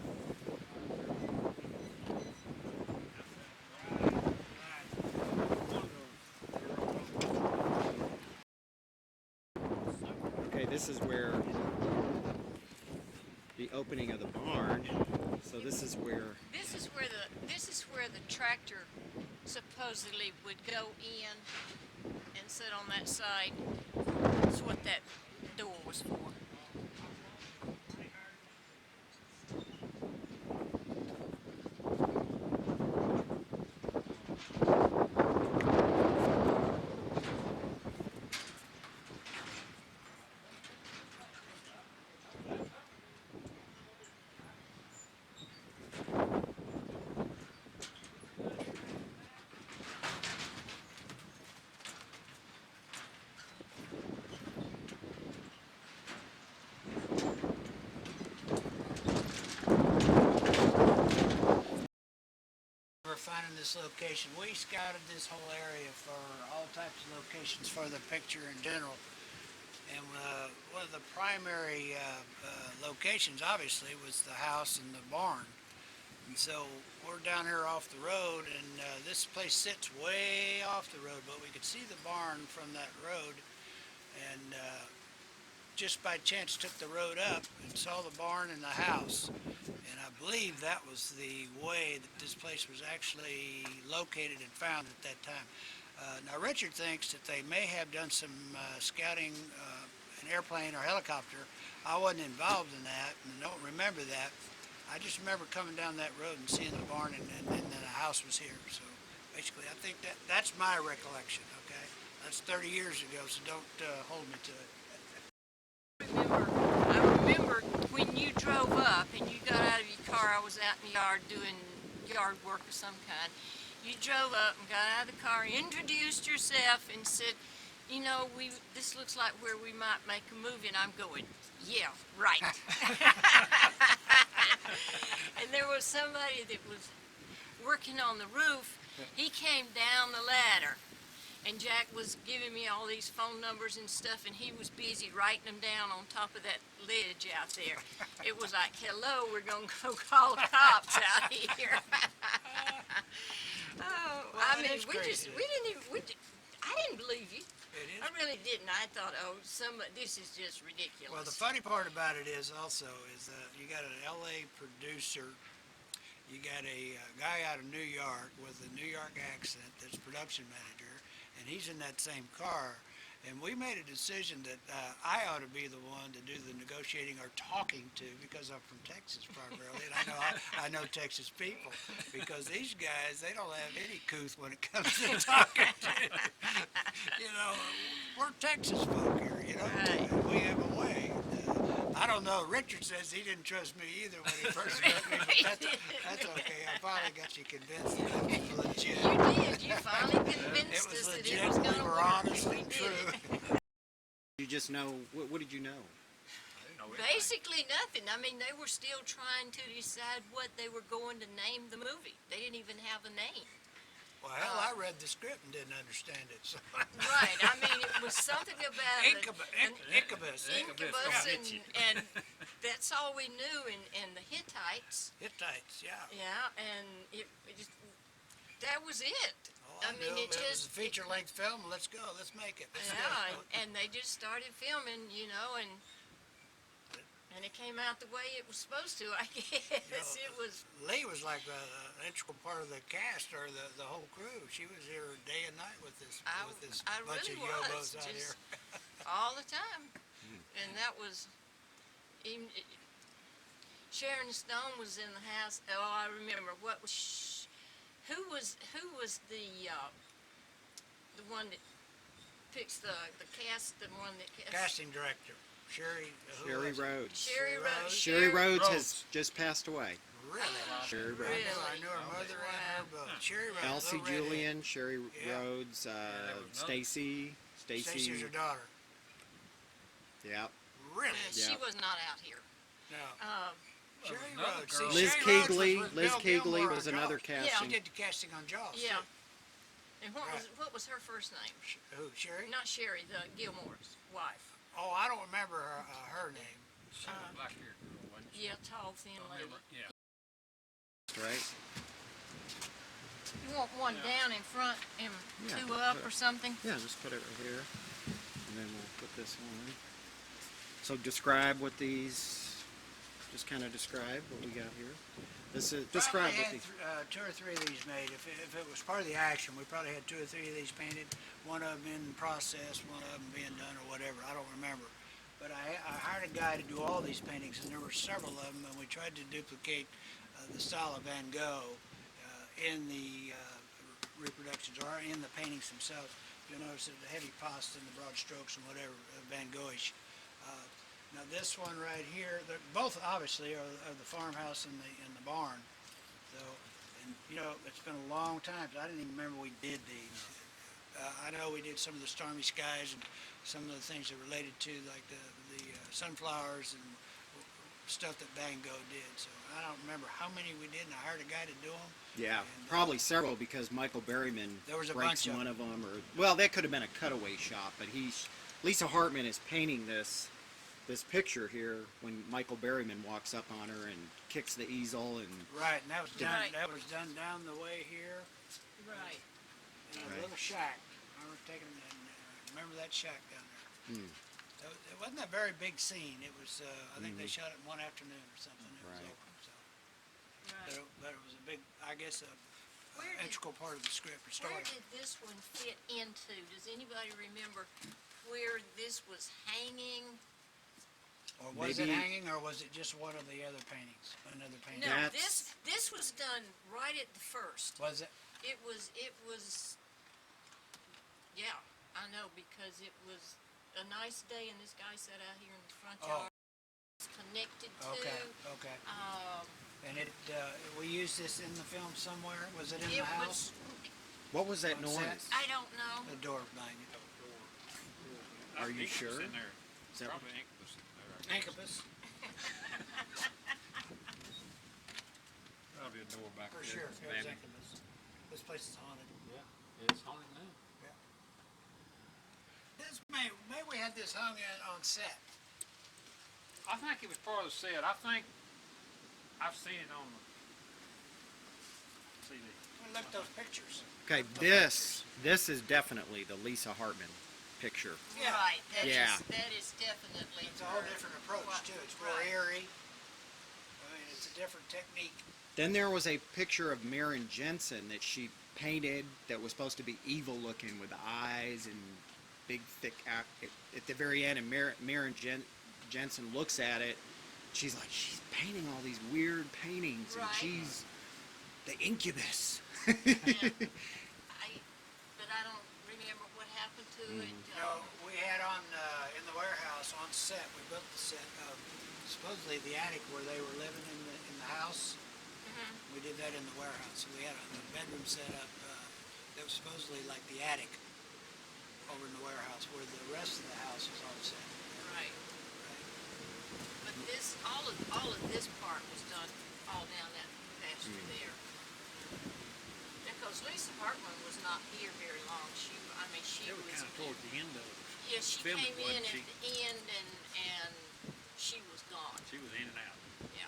Speaker 1: Okay, this is where the opening of the barn. So this is where.
Speaker 3: This is where the tractor supposedly would go in and sit on that side. That's what that door was for.
Speaker 2: We're finding this location. We scouted this whole area for all types of locations for the picture in general. And one of the primary locations, obviously, was the house and the barn. And so we're down here off the road, and this place sits way off the road, but we could see the barn from that road. And just by chance took the road up and saw the barn and the house. And I believe that was the way that this place was actually located and found at that time. Now Richard thinks that they may have done some scouting, an airplane or helicopter. I wasn't involved in that and don't remember that. I just remember coming down that road and seeing the barn and then the house was here. So basically I think that's my recollection, okay? That's 30 years ago, so don't hold me to it.
Speaker 3: I remember when you drove up and you got out of your car. I was out in the yard doing yard work of some kind. You drove up and got out of the car, introduced yourself, and said, you know, this looks like where we might make a movie, and I'm going, yeah, right. And there was somebody that was working on the roof. He came down the ladder, and Jack was giving me all these phone numbers and stuff, and he was busy writing them down on top of that ledge out there. It was like, hello, we're going to go call the cops out here. Oh,
Speaker 2: Well,
Speaker 3: I
Speaker 2: it
Speaker 3: mean,
Speaker 2: is
Speaker 3: we
Speaker 2: crazy.
Speaker 3: I didn't believe you.
Speaker 2: It is.
Speaker 3: I really didn't. I thought, oh, this is just ridiculous.
Speaker 2: Well, the funny part about it is also you got an LA producer, you got a guy out of New York with a New York accent that's production manager, and he's in that same car. And we made a decision that I ought to be the one to do the negotiating or talking to, because I'm from Texas primarily, and I know Texas people, because these guys, they don't have any couth when it comes to talking to. You know, we're Texas folk here, you know,
Speaker 3: Right.
Speaker 2: and we have a way. I don't know, Richard says he didn't trust me either when he first met me, but that's okay. I finally got you convinced that it was legit.
Speaker 3: You did. You finally
Speaker 2: It
Speaker 3: convinced
Speaker 2: was
Speaker 3: us that
Speaker 2: legit,
Speaker 3: it was
Speaker 2: we
Speaker 3: going to
Speaker 2: were
Speaker 3: work.
Speaker 2: honest
Speaker 3: We
Speaker 2: and
Speaker 3: did
Speaker 2: true.
Speaker 3: it.
Speaker 1: You just know, what did you know?
Speaker 3: Basically nothing. I mean, they were still trying to decide what they were going to name the movie. They didn't even have a name.
Speaker 2: Well, hell, I read the script and didn't understand it, so.
Speaker 3: Right. I mean, it was something about
Speaker 2: Incubus.
Speaker 3: incubus,
Speaker 4: Incubus.
Speaker 3: and that's all we knew. And the Hittites.
Speaker 2: Hittites, yeah.
Speaker 3: Yeah, and it just, that was it.
Speaker 2: All
Speaker 3: I mean,
Speaker 2: knew
Speaker 3: it
Speaker 2: was
Speaker 3: just
Speaker 2: a feature-length film. Let's go. Let's make it. Let's do
Speaker 3: yeah,
Speaker 2: it.
Speaker 3: and they just started filming, you know, and it came out the way it was supposed to. I guess it was.
Speaker 2: Lee was like an integral part of the cast or the whole crew. She was here day and night with this
Speaker 3: I
Speaker 2: bunch
Speaker 3: really
Speaker 2: of yobos
Speaker 3: was
Speaker 2: out here.
Speaker 3: just all the time, and that was even. Sharon Stone was in the house. Oh, I remember. What was? Who was the one that picks the cast? The one that
Speaker 2: Casting director, Sherry. who
Speaker 1: Sherry
Speaker 2: was it?
Speaker 1: Rhodes.
Speaker 3: Sherry Rhodes.
Speaker 1: Sherry Rhodes has
Speaker 2: Rhodes.
Speaker 1: just passed away.
Speaker 2: Really?
Speaker 1: Sherry Rhodes.
Speaker 2: I knew her mother and her both. Sherry Rhodes.
Speaker 1: Elsie
Speaker 2: little redhead.
Speaker 1: Julian, Sherry
Speaker 2: Yeah.
Speaker 1: Rhodes,
Speaker 5: there was another.
Speaker 1: Stacy.
Speaker 2: Stacy's her daughter.
Speaker 1: Yeah.
Speaker 2: Really?
Speaker 3: She
Speaker 1: Yeah.
Speaker 3: was not out here.
Speaker 2: No.
Speaker 5: There
Speaker 2: Sherry
Speaker 5: was another
Speaker 2: Rhodes.
Speaker 5: girl.
Speaker 2: See,
Speaker 1: Liz
Speaker 2: Sherry Rhodes
Speaker 1: Kegley.
Speaker 2: was with
Speaker 1: Liz
Speaker 2: Bill
Speaker 1: Kegley
Speaker 2: Gilmore
Speaker 1: was
Speaker 2: on
Speaker 1: another
Speaker 2: Jaws.
Speaker 1: casting.
Speaker 2: She did the casting on Jaws.
Speaker 3: Yeah.
Speaker 2: too.
Speaker 3: And
Speaker 2: Right.
Speaker 3: what was her first name?
Speaker 2: Who? Sherry?
Speaker 3: Not Sherry, the Gilmore's wife.
Speaker 2: Oh, I don't remember her name.
Speaker 5: She was a black-haired girl, wasn't she?
Speaker 3: Yeah, tall, thin
Speaker 5: I
Speaker 3: lady.
Speaker 5: remember, yeah.
Speaker 1: Right?
Speaker 3: You want one down in front and
Speaker 1: Yeah,
Speaker 3: two up
Speaker 1: put
Speaker 3: or something?
Speaker 1: Yeah, just put it right here. And then we'll put this one. So describe what these, just kind of describe what we got here. This is, describe
Speaker 2: Probably
Speaker 1: what
Speaker 2: had
Speaker 1: these,
Speaker 2: 2 or 3 of these made. If it was part of the action, we probably had 2 or 3 of these painted. One of them in process, one of them being done or whatever. I don't remember. But I hired a guy to do all these paintings, and there were several of them, and we tried to duplicate the style of Van Gogh in the reproductions or in the paintings themselves. You'll notice that the heavy pasta and the broad strokes and whatever, Van Goghish. Now this one right here, both obviously are the farmhouse and the barn. So, and you know, it's been a long time. So I didn't even remember we did these. I know we did some of the stormy skies and some of the things that related to like the sunflowers and stuff that Van Gogh did. So I don't remember how many we did, and I hired a guy to do them.
Speaker 1: yeah,
Speaker 2: and,
Speaker 1: probably several because Michael Berryman
Speaker 2: There was a
Speaker 1: breaks
Speaker 2: bunch of
Speaker 1: one of them. Or, well, that could have been a cutaway shot, but Lisa Hartman is painting this picture here when Michael Berryman walks up on her and kicks the easel and
Speaker 2: Right, and that was done.
Speaker 3: Right.
Speaker 2: That was done down the way here
Speaker 3: Right.
Speaker 2: in a
Speaker 1: Right.
Speaker 2: little shack. I remember taking them in there. Remember that shack down there?
Speaker 1: Hmm.
Speaker 2: It wasn't a very big scene. It was. I think they shot it in one afternoon or something. It was
Speaker 1: Right.
Speaker 2: over. So,
Speaker 3: Right.
Speaker 2: but it was a big. I guess a
Speaker 3: Where did-
Speaker 2: integral part of the script or
Speaker 3: Where
Speaker 2: story.
Speaker 3: did this one fit into? Does anybody remember where this was hanging?
Speaker 2: Or was it
Speaker 1: Maybe-
Speaker 2: hanging, or was it just one of the other paintings? Another painting.
Speaker 3: No,
Speaker 1: That's-
Speaker 3: this was done right at the first.
Speaker 2: Was it?
Speaker 3: It was, yeah, I know, because it was a nice day and this guy sat out here in the front
Speaker 2: Oh.
Speaker 3: yard. It's connected to,
Speaker 2: Okay. Okay. And it. We used this in the film somewhere. Was it in the
Speaker 3: it
Speaker 2: house?
Speaker 3: was,
Speaker 1: what was that
Speaker 2: On set?
Speaker 1: noise?
Speaker 3: I don't know.
Speaker 2: The door banging.
Speaker 1: Are you
Speaker 4: Incubus
Speaker 1: sure?
Speaker 4: In there.
Speaker 1: Is that-
Speaker 4: Probably incubus in there. I guess.
Speaker 2: Incubus,
Speaker 4: Probably a door back
Speaker 2: for
Speaker 4: there.
Speaker 2: sure, it was
Speaker 4: Abandoned.
Speaker 2: Incubus. This place is haunted.
Speaker 4: Yeah, it's haunted now.
Speaker 2: Maybe we had this hung on set.
Speaker 4: I think it was part of the set. I think I've seen it on the CD.
Speaker 2: Look at those pictures.
Speaker 1: Okay, this is definitely the Lisa Hartman picture.
Speaker 2: Yeah.
Speaker 3: Right,
Speaker 1: Yeah.
Speaker 3: that is definitely.
Speaker 2: It's a whole
Speaker 3: her.
Speaker 2: different approach
Speaker 3: What-
Speaker 2: too. It's more
Speaker 3: right.
Speaker 2: eerie. I mean, it's a different technique.
Speaker 1: Then there was a picture of Maren Jensen that she painted that was supposed to be evil looking with eyes and big thick at the very end, and Maren Jensen looks at it. She's like, she's painting all these weird paintings, and
Speaker 3: Right.
Speaker 1: she's the incubus.
Speaker 3: But I don't remember what happened to it.
Speaker 2: No, we had on in the warehouse on set. We built the set of supposedly the attic where they were living in the house. We did that in the warehouse. So we had a bedroom set up that was supposedly like the attic over in the warehouse, where the rest of the house was on set.
Speaker 3: Right. But this, all of this part was done all down that pasture there. Because Lisa Hartman was not here very long. She
Speaker 4: It was
Speaker 3: was.
Speaker 4: kind of toward the end of it.
Speaker 3: Yeah, she
Speaker 4: filming,
Speaker 3: came in
Speaker 4: wasn't
Speaker 3: at the end and she was gone.
Speaker 4: She was in and out.
Speaker 3: Yeah.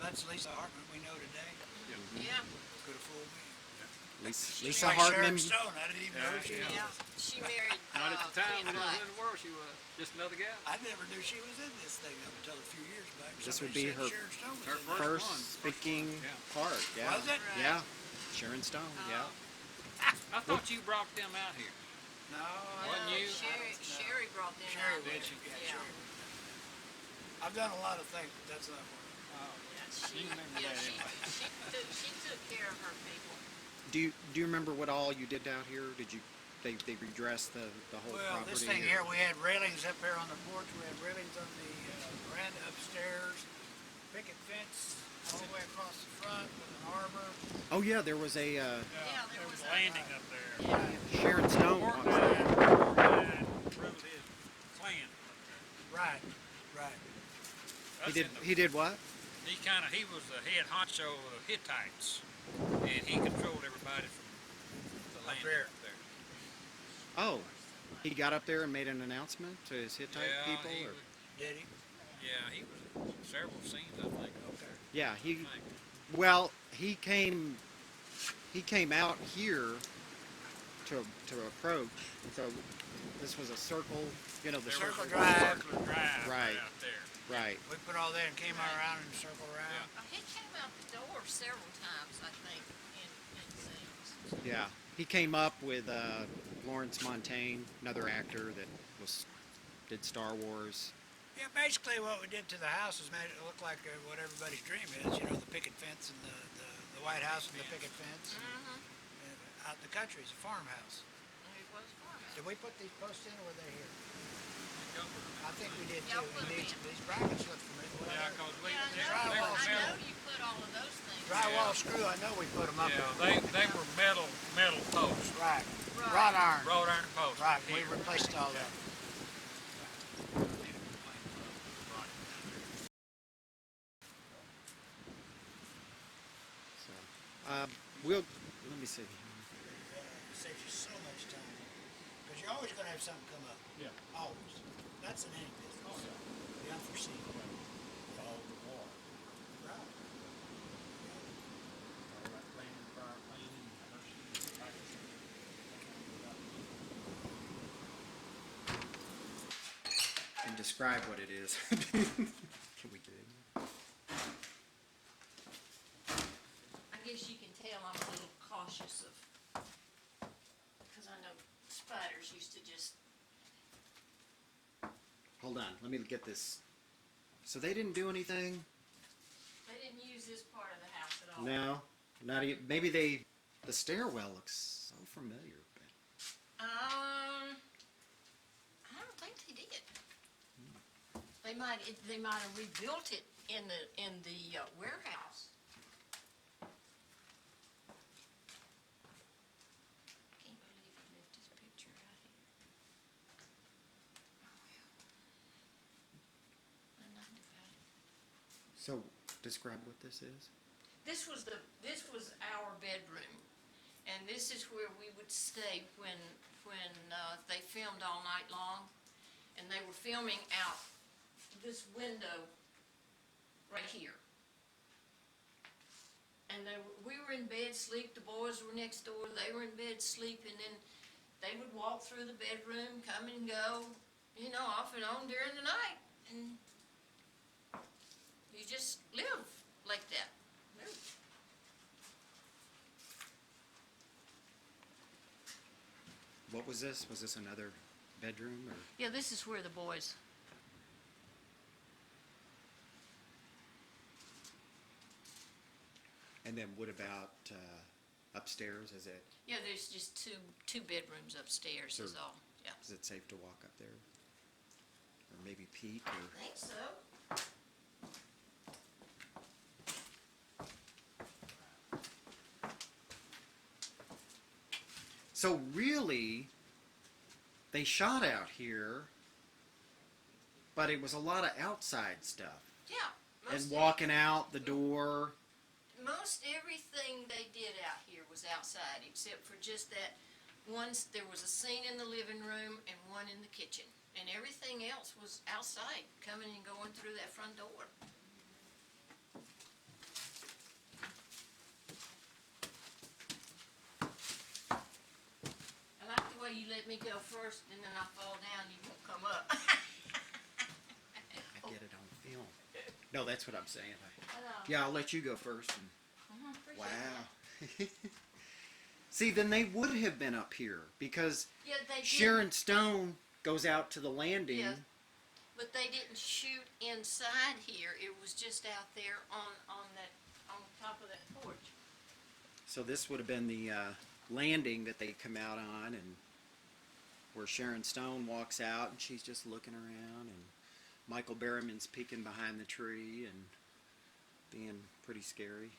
Speaker 2: That's Lisa Hartman we know today.
Speaker 3: Yeah.
Speaker 2: Could have fooled me.
Speaker 1: Lisa,
Speaker 3: She
Speaker 1: Lisa
Speaker 3: married
Speaker 1: Hartman.
Speaker 2: Sharon Stone. I didn't even know she
Speaker 4: Yeah.
Speaker 2: was.
Speaker 3: Yeah. She married.
Speaker 4: Not at the time.
Speaker 3: Ken
Speaker 4: When
Speaker 3: Black.
Speaker 4: in the world she was just another gal.
Speaker 2: I never knew she was in this thing up until a few years back.
Speaker 1: This would
Speaker 2: Somebody
Speaker 1: be
Speaker 2: said
Speaker 1: her
Speaker 2: Sharon Stone was
Speaker 4: her
Speaker 2: in there.
Speaker 1: First
Speaker 4: one.
Speaker 1: speaking
Speaker 4: Yeah.
Speaker 1: part. Yeah.
Speaker 2: Was it?
Speaker 1: Yeah. Sharon Stone. Yeah.
Speaker 4: I thought you brought them out here.
Speaker 2: No,
Speaker 4: Wasn't
Speaker 3: No,
Speaker 4: you?
Speaker 3: Sherry brought them
Speaker 2: Sherry
Speaker 3: out
Speaker 2: did.
Speaker 3: there.
Speaker 2: Yeah, Sherry. I've done a lot of things, but that's not one.
Speaker 3: She,
Speaker 4: You remember
Speaker 3: yeah,
Speaker 4: that
Speaker 3: she,
Speaker 4: anyway.
Speaker 3: she took care of her people.
Speaker 1: Do you remember what all you did out here? Did you they redressed the whole
Speaker 2: Well,
Speaker 1: property?
Speaker 2: this thing
Speaker 1: or-
Speaker 2: here, we had railings up here on the porch. We had railings on the veranda upstairs. Picket fence all the way across the front with an arbor.
Speaker 1: Oh yeah, there was a
Speaker 3: Yeah,
Speaker 4: There was
Speaker 3: a-
Speaker 4: a landing up there.
Speaker 3: Yeah.
Speaker 1: Sharon Stone.
Speaker 4: Mark
Speaker 1: once.
Speaker 4: died, rode his clan up there.
Speaker 2: Right, right.
Speaker 1: He
Speaker 4: That's
Speaker 1: did.
Speaker 4: in the-
Speaker 1: He did what?
Speaker 4: He was the head honcho of the Hittites, and he controlled everybody from the land
Speaker 2: there.
Speaker 4: up there.
Speaker 1: Oh, he got up there and made an announcement to his Hittite
Speaker 4: Yeah,
Speaker 1: people.
Speaker 4: he
Speaker 1: or-
Speaker 4: was,
Speaker 2: Did he?
Speaker 4: yeah, he was in several scenes, I think.
Speaker 2: Okay.
Speaker 1: Yeah, he.
Speaker 4: I think.
Speaker 1: Well, he came. He came out here to approach. So this was a circle. You know the
Speaker 4: There
Speaker 2: Circle
Speaker 4: was a
Speaker 2: Drive.
Speaker 4: circular drive
Speaker 1: Right.
Speaker 4: out there.
Speaker 1: Right.
Speaker 2: We put all that and came around and circled around.
Speaker 3: He came out the door several times, I think, in scenes.
Speaker 1: Yeah. He came up with Lawrence Montaigne, another actor that did Star Wars.
Speaker 2: Yeah, basically what we did to the house is made it look like what everybody's dream is, you know, the picket fence and the White House and the picket fence. And out in the country, it's a farmhouse.
Speaker 3: It was fun.
Speaker 2: Did we put these posts in or were they here?
Speaker 4: Y'all put 'em in.
Speaker 2: I think we did
Speaker 3: Y'all
Speaker 2: too.
Speaker 3: put
Speaker 2: And
Speaker 3: 'em
Speaker 2: these brackets look familiar.
Speaker 4: Yeah, 'cause we,
Speaker 3: Yeah,
Speaker 4: they
Speaker 2: drywall
Speaker 4: were
Speaker 3: I
Speaker 4: metal.
Speaker 3: know you put all of those things.
Speaker 2: Drywall screw, I know we put them up
Speaker 4: Yeah,
Speaker 2: there.
Speaker 4: they were metal posts,
Speaker 2: Right.
Speaker 3: Right.
Speaker 2: Wrought iron.
Speaker 4: wrought iron posts.
Speaker 2: Right, we
Speaker 4: Here.
Speaker 2: replaced all that.
Speaker 1: So, we'll. Let me see.
Speaker 2: It saves you so much time. Because you're always going to have something come up.
Speaker 4: Yeah.
Speaker 2: Always. That's in any business. The unforeseen.
Speaker 4: Follow the water.
Speaker 2: Right.
Speaker 1: And describe what it is. Can we do?
Speaker 3: I guess you can tell I'm a little cautious of, because I know spiders used to just,
Speaker 1: Hold on. Let me get this. So they didn't do anything.
Speaker 3: they didn't use this part of the house at all.
Speaker 1: No, not even. Maybe they. The stairwell looks so familiar. But
Speaker 3: I don't think they did. They might have rebuilt it in the warehouse. Can't believe he left his picture out here.
Speaker 1: So, describe what this is.
Speaker 3: This was our bedroom, and this is where we would stay when they filmed all night long, and they were filming out this window right here. And we were in bed sleep. The boys were next door. They were in bed sleep, and then they would walk through the bedroom, come and go, off and on during the night, and you just live like that.
Speaker 1: What was this? Was this another bedroom or?
Speaker 3: Yeah, this is where the boys.
Speaker 1: And then what about upstairs? Is it
Speaker 3: Yeah, there's just two bedrooms upstairs is
Speaker 1: Sure.
Speaker 3: all. Yeah.
Speaker 1: is it safe to walk up there? Or maybe peek
Speaker 3: I
Speaker 1: or?
Speaker 3: think so.
Speaker 1: So really, they shot out here, but it was a lot of outside stuff.
Speaker 3: Yeah.
Speaker 1: And walking out the door.
Speaker 3: Most everything they did out here was outside, except for just that once there was a scene in the living room and one in the kitchen. And everything else was outside, coming and going through that front door. I like the way you let me go first, and then I fall down, you won't come up.
Speaker 1: I get it on film. No, that's what I'm saying.
Speaker 3: Hello.
Speaker 1: Yeah, I'll let you go first. And,
Speaker 3: Appreciate that.
Speaker 1: wow. See, then they would have been up here because
Speaker 3: Yeah, they did.
Speaker 1: Sharon Stone goes out to the landing.
Speaker 3: Yeah. But they didn't shoot inside here. It was just out there on top of that porch.
Speaker 1: So this would have been the landing that they come out on, and where Sharon Stone walks out, and she's just looking around, and Michael Berryman's peeking behind the tree and being pretty scary.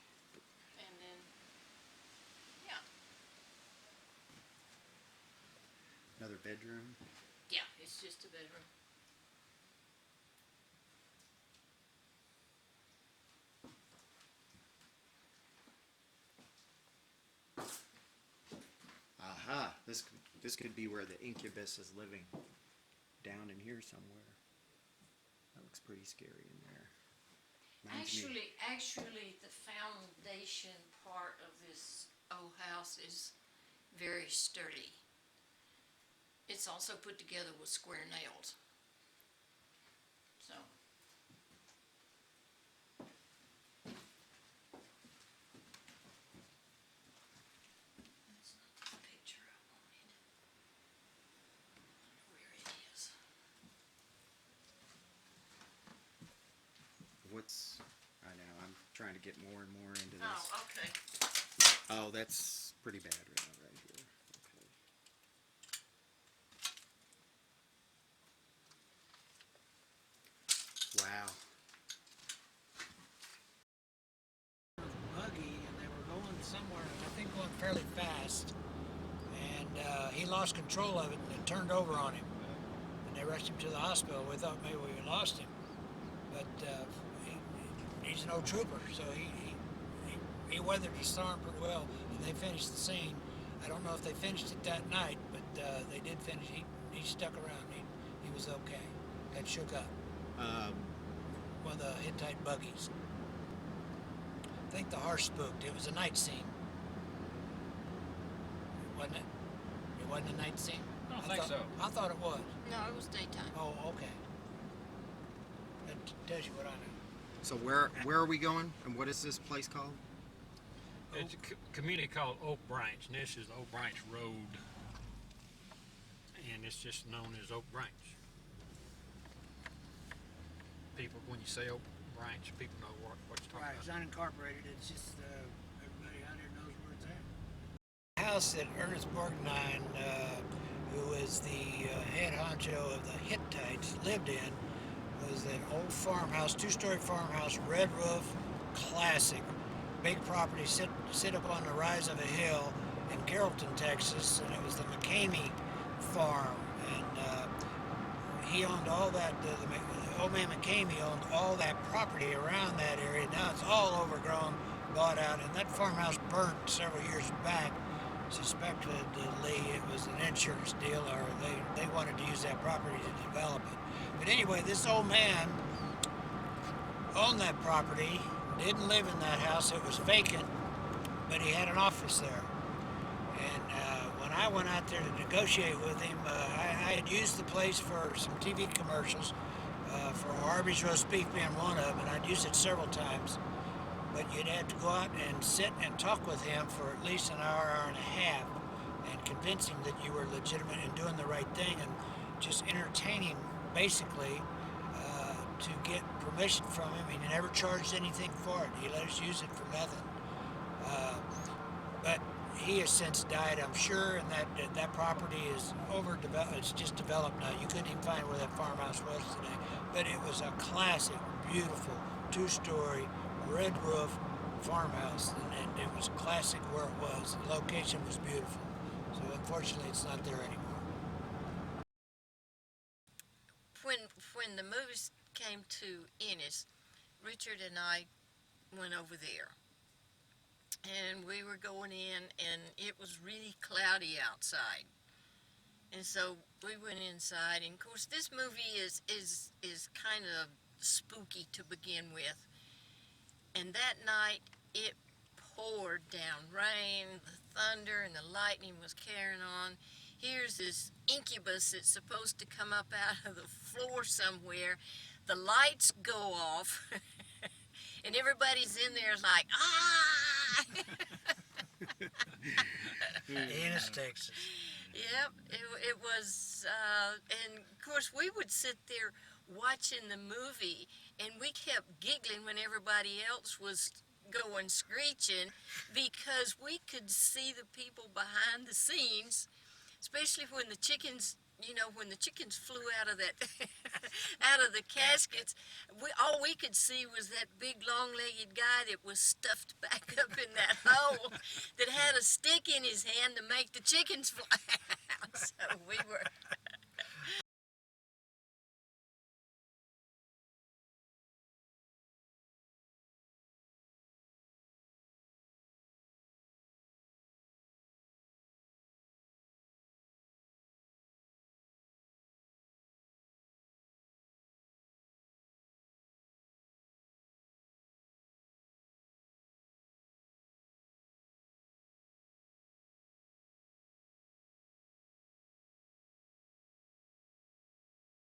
Speaker 3: And then, yeah,
Speaker 1: Another bedroom.
Speaker 3: yeah, it's just a bedroom.
Speaker 1: Aha! This could be where the incubus is living, down in here somewhere. That looks pretty scary in there. Reminds me-
Speaker 3: Actually, the foundation part of this old house is very sturdy. It's also put together with square nails. So. That's not the picture I wanted. Where it is.
Speaker 1: What's? I know. I'm trying to get more and more into this.
Speaker 3: Oh, okay.
Speaker 1: Oh, that's pretty bad right here. Okay. Wow.
Speaker 2: Buggy, and they were going somewhere, I think going fairly fast, and he lost control of it and it turned over on him, and they rushed him to the hospital. We thought maybe we lost him, but he's an old trooper, so he weathered the storm pretty well, and they finished the scene. I don't know if they finished it that night, but they did finish. He stuck around. He was okay. Got shook up. One of the Hittite buggies. I think the horse spooked. It was a night scene. Wasn't it? It wasn't a night scene?
Speaker 5: I don't think so.
Speaker 2: I thought it was.
Speaker 3: No, it was daytime.
Speaker 2: Oh, okay. That tells you what I know.
Speaker 1: So where are we going, and what is this place called?
Speaker 5: It's a community called Oak Branch, and this is Oak Branch Road. And it's just known as Oak Branch. People, when you say Oak Branch, people know what you're talking
Speaker 2: Right,
Speaker 5: about.
Speaker 2: it's unincorporated. It's just everybody out here knows where it's at. The house that Ernest Borgnine, who is the head honcho of the Hittites, lived in, was an old farmhouse, two-story farmhouse, red roof, classic. Big property, sit up on the rise of a hill in Carrollton, Texas, and it was the McCamey farm. And he owned all that, the old man McCamey owned all that property around that area. Now it's all overgrown, bought out, and that farmhouse burnt several years back. Suspectedly, it was an insurance deal, or they wanted to use that property to develop it. But anyway, this old man owned that property, didn't live in that house, it was vacant, but he had an office there. And when I went out there to negotiate with him, I had used the place for some TV commercials, for Arby's roast beef being one of them, and I'd used it several times. But you'd have to go out and sit and talk with him for at least an hour, hour and a half, and convince him that you were legitimate and doing the right thing, and just entertain him, basically, to get permission from him. He never charged anything for it. He let us use it for nothing. But he has since died, I'm sure, and that property is overdeveloped. It's just developed now. You couldn't even find where that farmhouse was today. But it was a classic, beautiful, two-story, red roof farmhouse, and it was classic where it was. The location was beautiful. So unfortunately, it's not there anymore.
Speaker 3: When the movies came to Ennis, Richard and I went over there. And we were going in, and it was really cloudy outside. And so we went inside, and of course this movie is kind of spooky to begin with. And that night it poured down rain, the thunder and the lightning was carrying on. Here's this incubus that's supposed to come up out of the floor somewhere. The lights go off, and everybody's in there like, ah!
Speaker 2: Ennis, Texas.
Speaker 3: Yep, it was, and of course we would sit there watching the movie, and we kept giggling when everybody else was going screeching, because we could see the people behind the scenes, especially when the chickens, when the chickens flew out of that, out of the caskets. All we could see was that big long-legged guy that was stuffed back up in that hole, that had a stick in his hand to make the chickens fly out. So we were